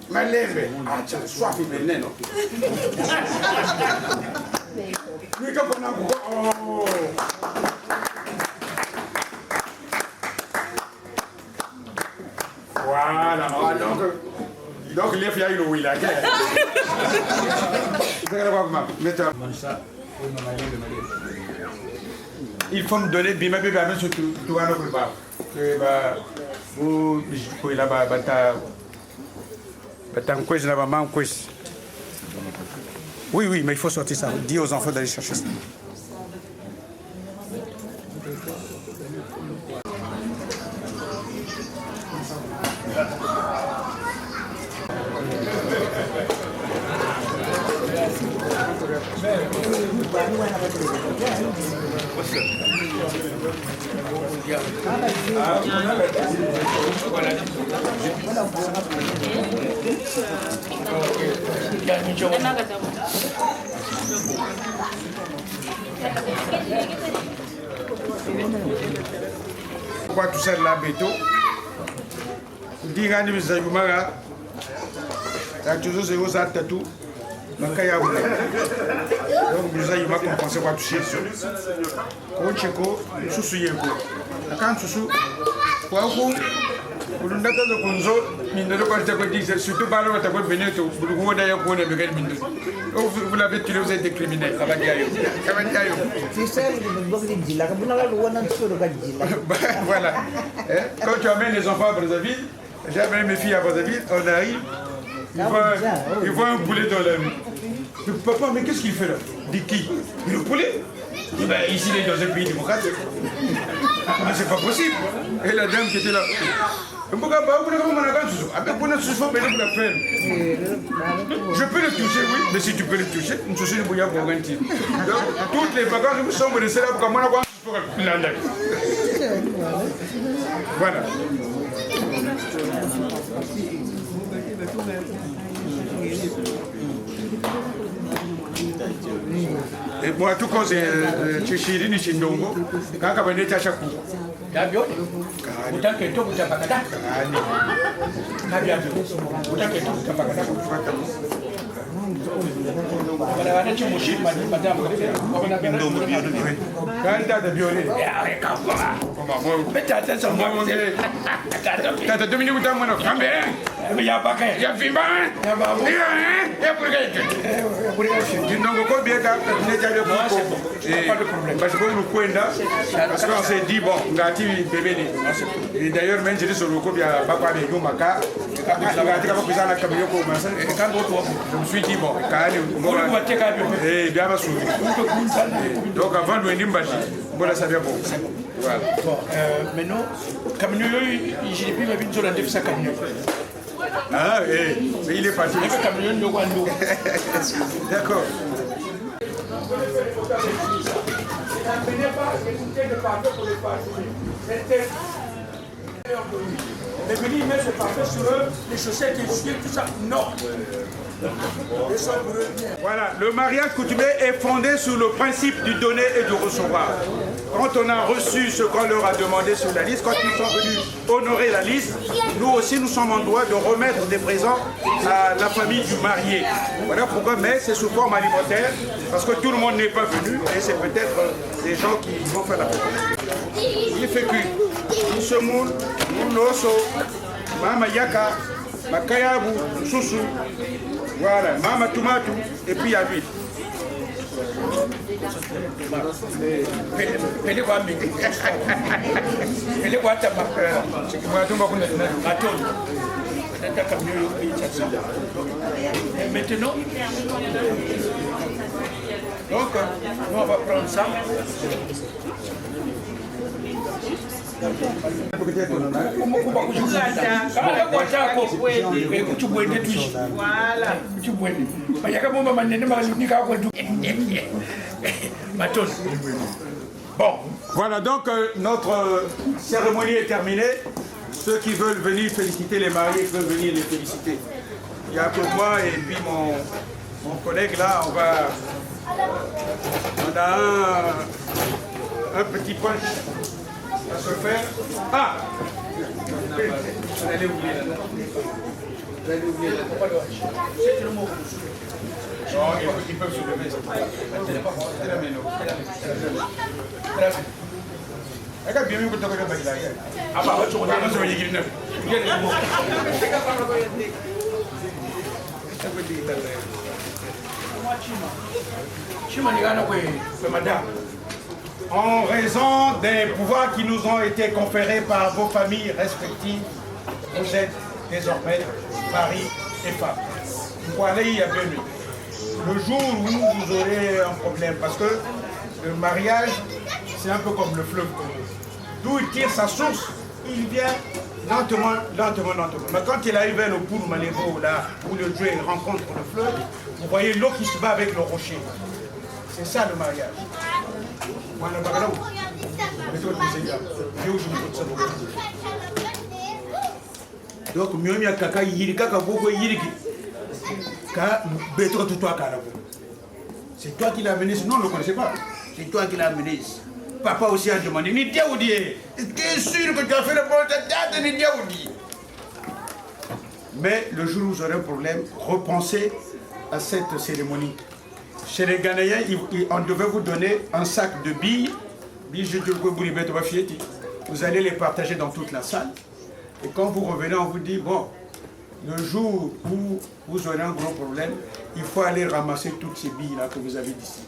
Malève. Ah, tu as soif, il est non? Lui, comme on a... Oh! Voilà, donc les filles, ils ont eu la guerre. Il faut me donner bien bébé à monsieur tout à l'heure que bah vous pouvez là-bas oui, mais il faut sortir ça. Dis aux enfants d'aller chercher ça. Pourquoi tout ça là, béto? Dis-moi, nous avons toujours zéro ça tatou. Donc nous avons compensé quoi toucher sur. Quand tu es sous quand tu es vous l'avez tué, vous êtes des criminels. Voilà. Quand tu amènes les enfants à Brazzaville, j'ai amené mes filles à Brazzaville, on arrive, ils voient un poulet dans la rue. Papa, mais qu'est-ce qu'il fait là? Dit qui? Le poulet? Ben, ici, il est dans un pays démocratique. Mais c'est pas possible. Et la dame qui était là. Je peux le toucher, oui, mais si tu peux le toucher, une toucher de bouillard pour garantir. Donc, toutes les vacances, nous sommes laissés là pour moi, voilà. Et moi, tout comme c'est Tchéchiri, ni Chindongo, quand on est à chaque coup. Parce qu'on s'est dit, bon, et d'ailleurs, même si je me suis dit, bon, donc avant de venir, voilà, ça vient bon. Voilà. Maintenant, comme nous, je n'ai plus ma vie de Zolandé, ça comme nous. Ah, mais il est parti. D'accord. Mais venir mettre ce parfait sur eux, les chaussettes, les souliers, tout ça, non. Voilà, le mariage coutumier est fondé sur le principe du donner et du recevoir. Quand on a reçu ce qu'on leur a demandé sur la liste, quand ils sont venus honorer la liste, nous aussi nous sommes en droit de remettre des présents à la famille du marié. Voilà pourquoi, mais c'est sous forme alimentaire, parce que tout le monde n'est pas venu et c'est peut-être des gens qui vont faire la fête. Il fait que Semoun, Mounoso, Mama Yaka, Makayabu, Soussou, voilà, Mama Tomatou, et puis à lui. Maintenant, donc, nous on va prendre ça. Bon, voilà, donc notre cérémonie est terminée. Ceux qui veulent venir féliciter les mariés peuvent venir les féliciter. Il y a que moi et puis Mon collègue là, on a un petit punch à se faire. Ah! Vous allez oublier là. Vous allez oublier là. C'est le mot. Non, ils peuvent se lever. C'est la méno. Regarde bien, vous avez pas dit. Ah bah, tu regardes, tu vas y aller. En raison des pouvoirs qui nous ont été conférés par vos familles respectives, vous êtes désormais mari et femme. Voilà, il y a bienvenue. Le jour où vous aurez un problème, parce que le mariage, c'est un peu comme le fleuve. D'où il tire sa source, il vient lentement. Mais quand il arrive au Poul Malévo, là où le Dieu rencontre le fleuve, vous voyez l'eau qui se bat avec le rocher. C'est ça le mariage. Donc, mieux kaka yiri kaka boko yiri ka beto tout toi kala. C'est toi qui l'as amené, sinon on ne le connaissait pas. C'est toi qui l'as amené ici. Papa aussi a demandé, ni Diaoudi. T'es sûr que tu as fait le bon tata de Diaoudi? Mais le jour où vous aurez un problème, repensez à cette cérémonie. Chez les Ghanéens, on devait vous donner un sac de billes. Vous allez les partager dans toute la salle. Et quand vous revenez, on vous dit, bon, le jour où vous aurez un gros problème, il faut aller ramasser toutes ces billes-là que vous avez d'ici.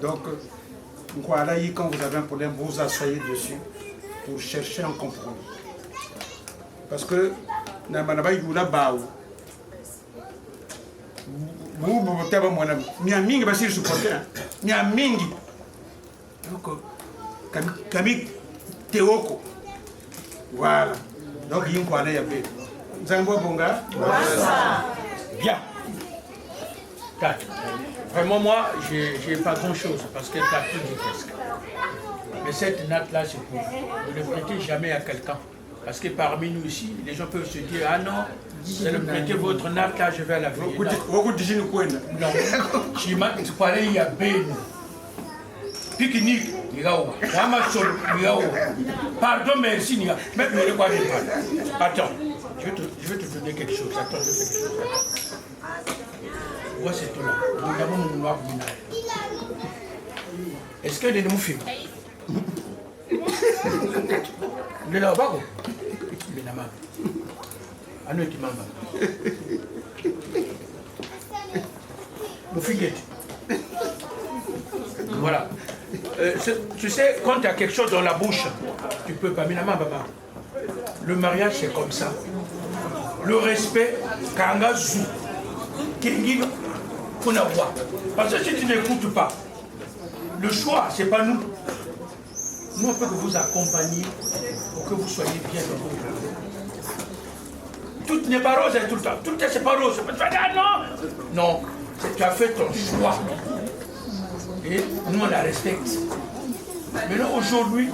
Donc, voilà, quand vous avez un problème, vous vous asseyez dessus pour chercher un compromis. Parce que, voilà. Donc, il y a un point de vue. Zambo Bonga. Bien. 4. Vraiment, moi, j'ai pas grand-chose parce qu'elle t'a tout dit presque. Mais cette natte-là, c'est pour vous. Ne le prêtez jamais à quelqu'un. Parce que parmi nous ici, les gens peuvent se dire, ah non, vous allez prêter votre natte, là, je vais la veiller. Non. Tu parlais, il y a Ben. Pique-nique, pardon, merci, mais de quoi je parle. Attends, je vais te donner quelque chose. Attends, je vais faire quelque chose. Vois c'est tout là. Nous avons mon noir binaire. Est-ce que les nous filment? Le là-bas, mais la main. Ah non, tu m'en vas. Nous figuette. Voilà. Tu sais, quand tu as quelque chose dans la bouche, tu peux pas. Mais la main, papa. Le mariage, c'est comme ça. Le respect, kanga zou. Kengi, qu'on a voir. Parce que si tu n'écoutes pas, le choix, c'est pas nous. Nous, on peut que vous accompagner pour que vous soyez bien dans votre vie. Tout n'est pas rose tout le temps. Tout n'est pas rose. Ah non! Non, tu as fait ton choix. Et nous, on la respecte. Maintenant, aujourd'hui,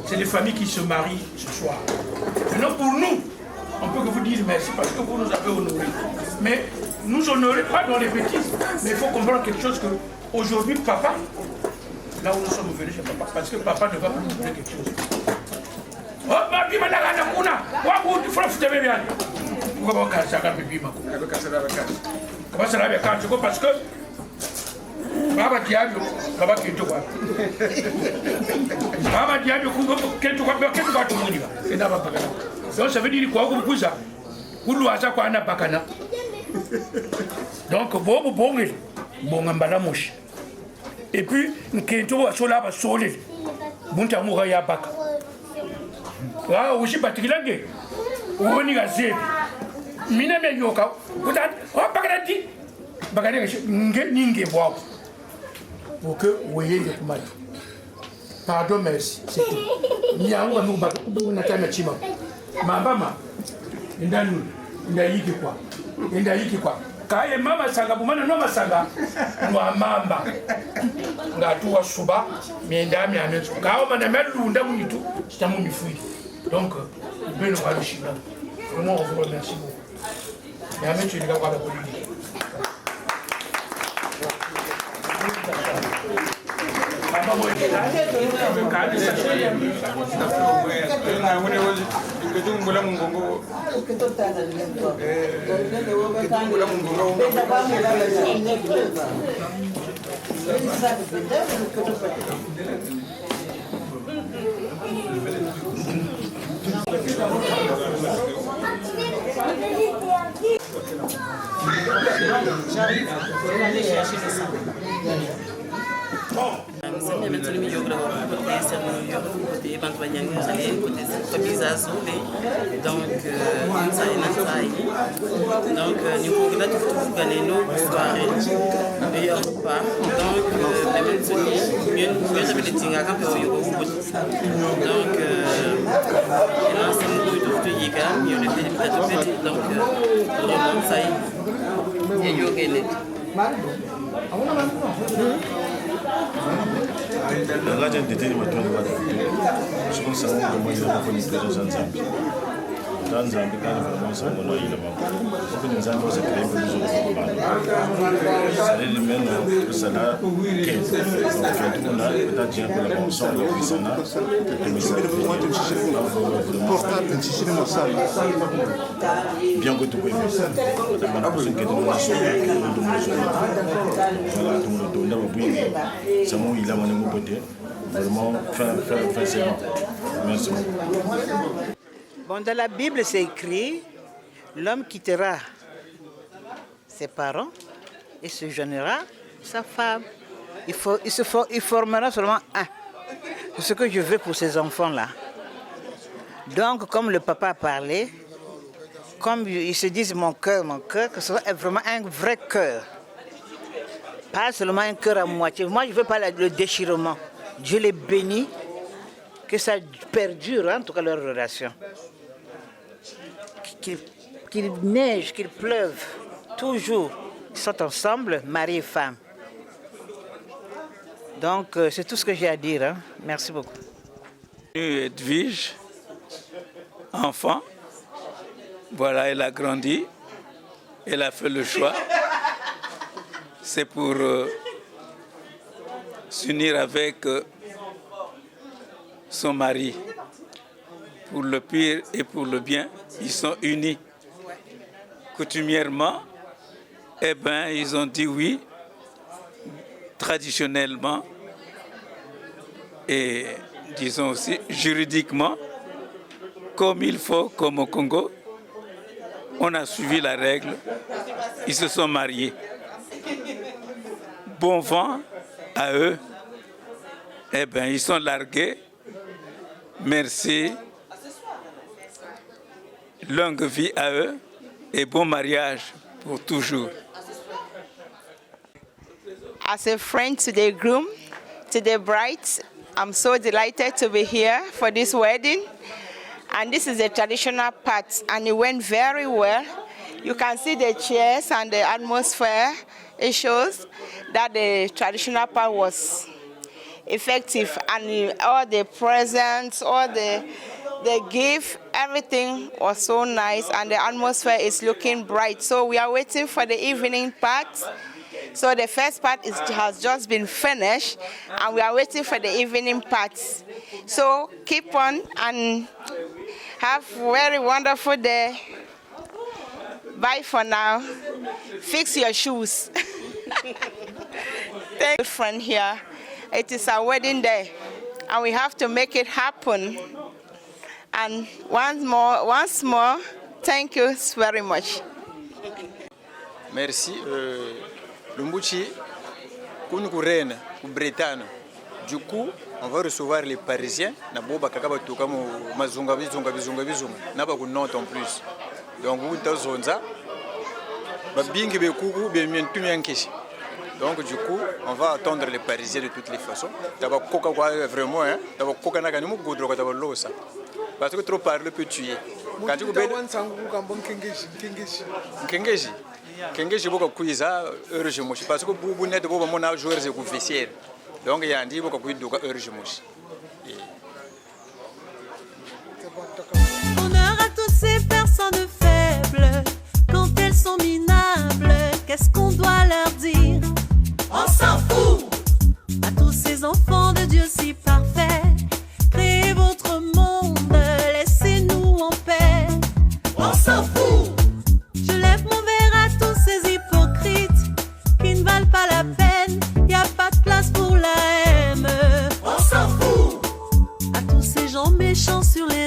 c'est les familles qui se marient ce soir. Maintenant, pour nous, on peut que vous dire merci parce que vous nous avez honorés. Mais nous honorer pas dans les bêtises. Mais il faut comprendre quelque chose que aujourd'hui, papa, là où nous sommes venus chez papa, parce que papa ne va pas nous donner quelque chose. Oh, ma vie, ma nana, il faut foutre bien. Pourquoi pas casser la bébé, ma comment ça va parce que Baba Diablo, Baba Kento. Baba Diablo, Kento, c'est n'a pas. Donc ça veut dire quoi, vous ça? Vous lui avez quoi, n'a pas cana. Donc, bon, bon, ambala mouche. Et puis, Kento a sola, va soler. Buntamoura ya baka. Ah, aussi particulièrement. On y a zé. Mina me yoka. Vous êtes, oh, Bagadati. Bagadati, n'ingé bois. Pour que vous voyez le mal. Pardon, merci. C'est tout. Ni à nous, nous n'avons chima. Mama, indanu, indaiki quoi. Indaiki quoi. Kaye mama sanga, bumana no masanga. Mwa mamba. Ngatuwa suba, miendami ametu. Kao manamelu undamu nitu, chitamu nifui. Donc, ben on va le china. Vraiment, on vous remercie beaucoup. Mais amen, tu es là pour la politique. Bon, dans la Bible, c'est écrit, l'homme quittera ses parents et se joignera sa femme. Il formera seulement un. C'est ce que je veux pour ces enfants-là. Donc, comme le papa a parlé, comme ils se disent mon cœur, que ce soit vraiment un vrai cœur. Pas seulement un cœur à moitié. Moi, je ne veux pas le déchirement. Dieu les bénit, que ça perdure, en tout cas, leur relation. Qu'il neige, qu'il pleuve, toujours, ils sont ensemble, mari et femme. Donc, c'est tout ce que j'ai à dire. Hein. Merci beaucoup. Edwige, enfant, voilà, elle a grandi, elle a fait le choix. C'est pour s'unir avec son mari. Pour le pire et pour le bien, ils sont unis. Coutumièrement, eh ben, ils ont dit oui, traditionnellement, et disons aussi juridiquement, comme il faut, comme au Congo. On a suivi la règle, ils se sont mariés. Bon vent à eux, eh bien, ils sont largués. Merci. Longue vie à eux et bon mariage pour toujours. As a friend to the groom, to the bride, I'm so delighted to be here for this wedding. And this is the traditional part, and it went very well. You can see the chairs and the atmosphere. It shows that the traditional part was effective, and all the presents, all the gift, everything was so nice, and the atmosphere is looking bright. So we are waiting for the evening part. So the first part has just been finished, and we are waiting for the evening part. So keep on and have a very wonderful day. Bye for now. Fix your shoes. Thank you, friend here. It is our wedding day, and we have to make it happen. And once more, thank you very much. Merci. Lumbuchi, Kunkurena, Bretagne. Du coup, on va recevoir les Parisiens. Na boba kakaba tuka mo mazunga bizunga. Na ba kunonte en plus. Donc vous tazonza. Ba bingi be kuku be mientu miankishi. Donc du coup, on va attendre les Parisiens de toutes les façons. D'abord coca vraiment hein. D'abord coca na kanimu goudro ka d'abord losa. Parce que trop parler peut tuer. Quand tu peux Kengeji. Kengeji boka kuiza urge moshi parce que bubu net boba mona joueurs et vestiaire. Donc il y a dit boka kuidoka urge moshi. Honneur à toutes ces personnes faibles, quand elles sont minables, qu'est-ce qu'on doit leur dire? On s'en fout. tous ces gens méchants sur les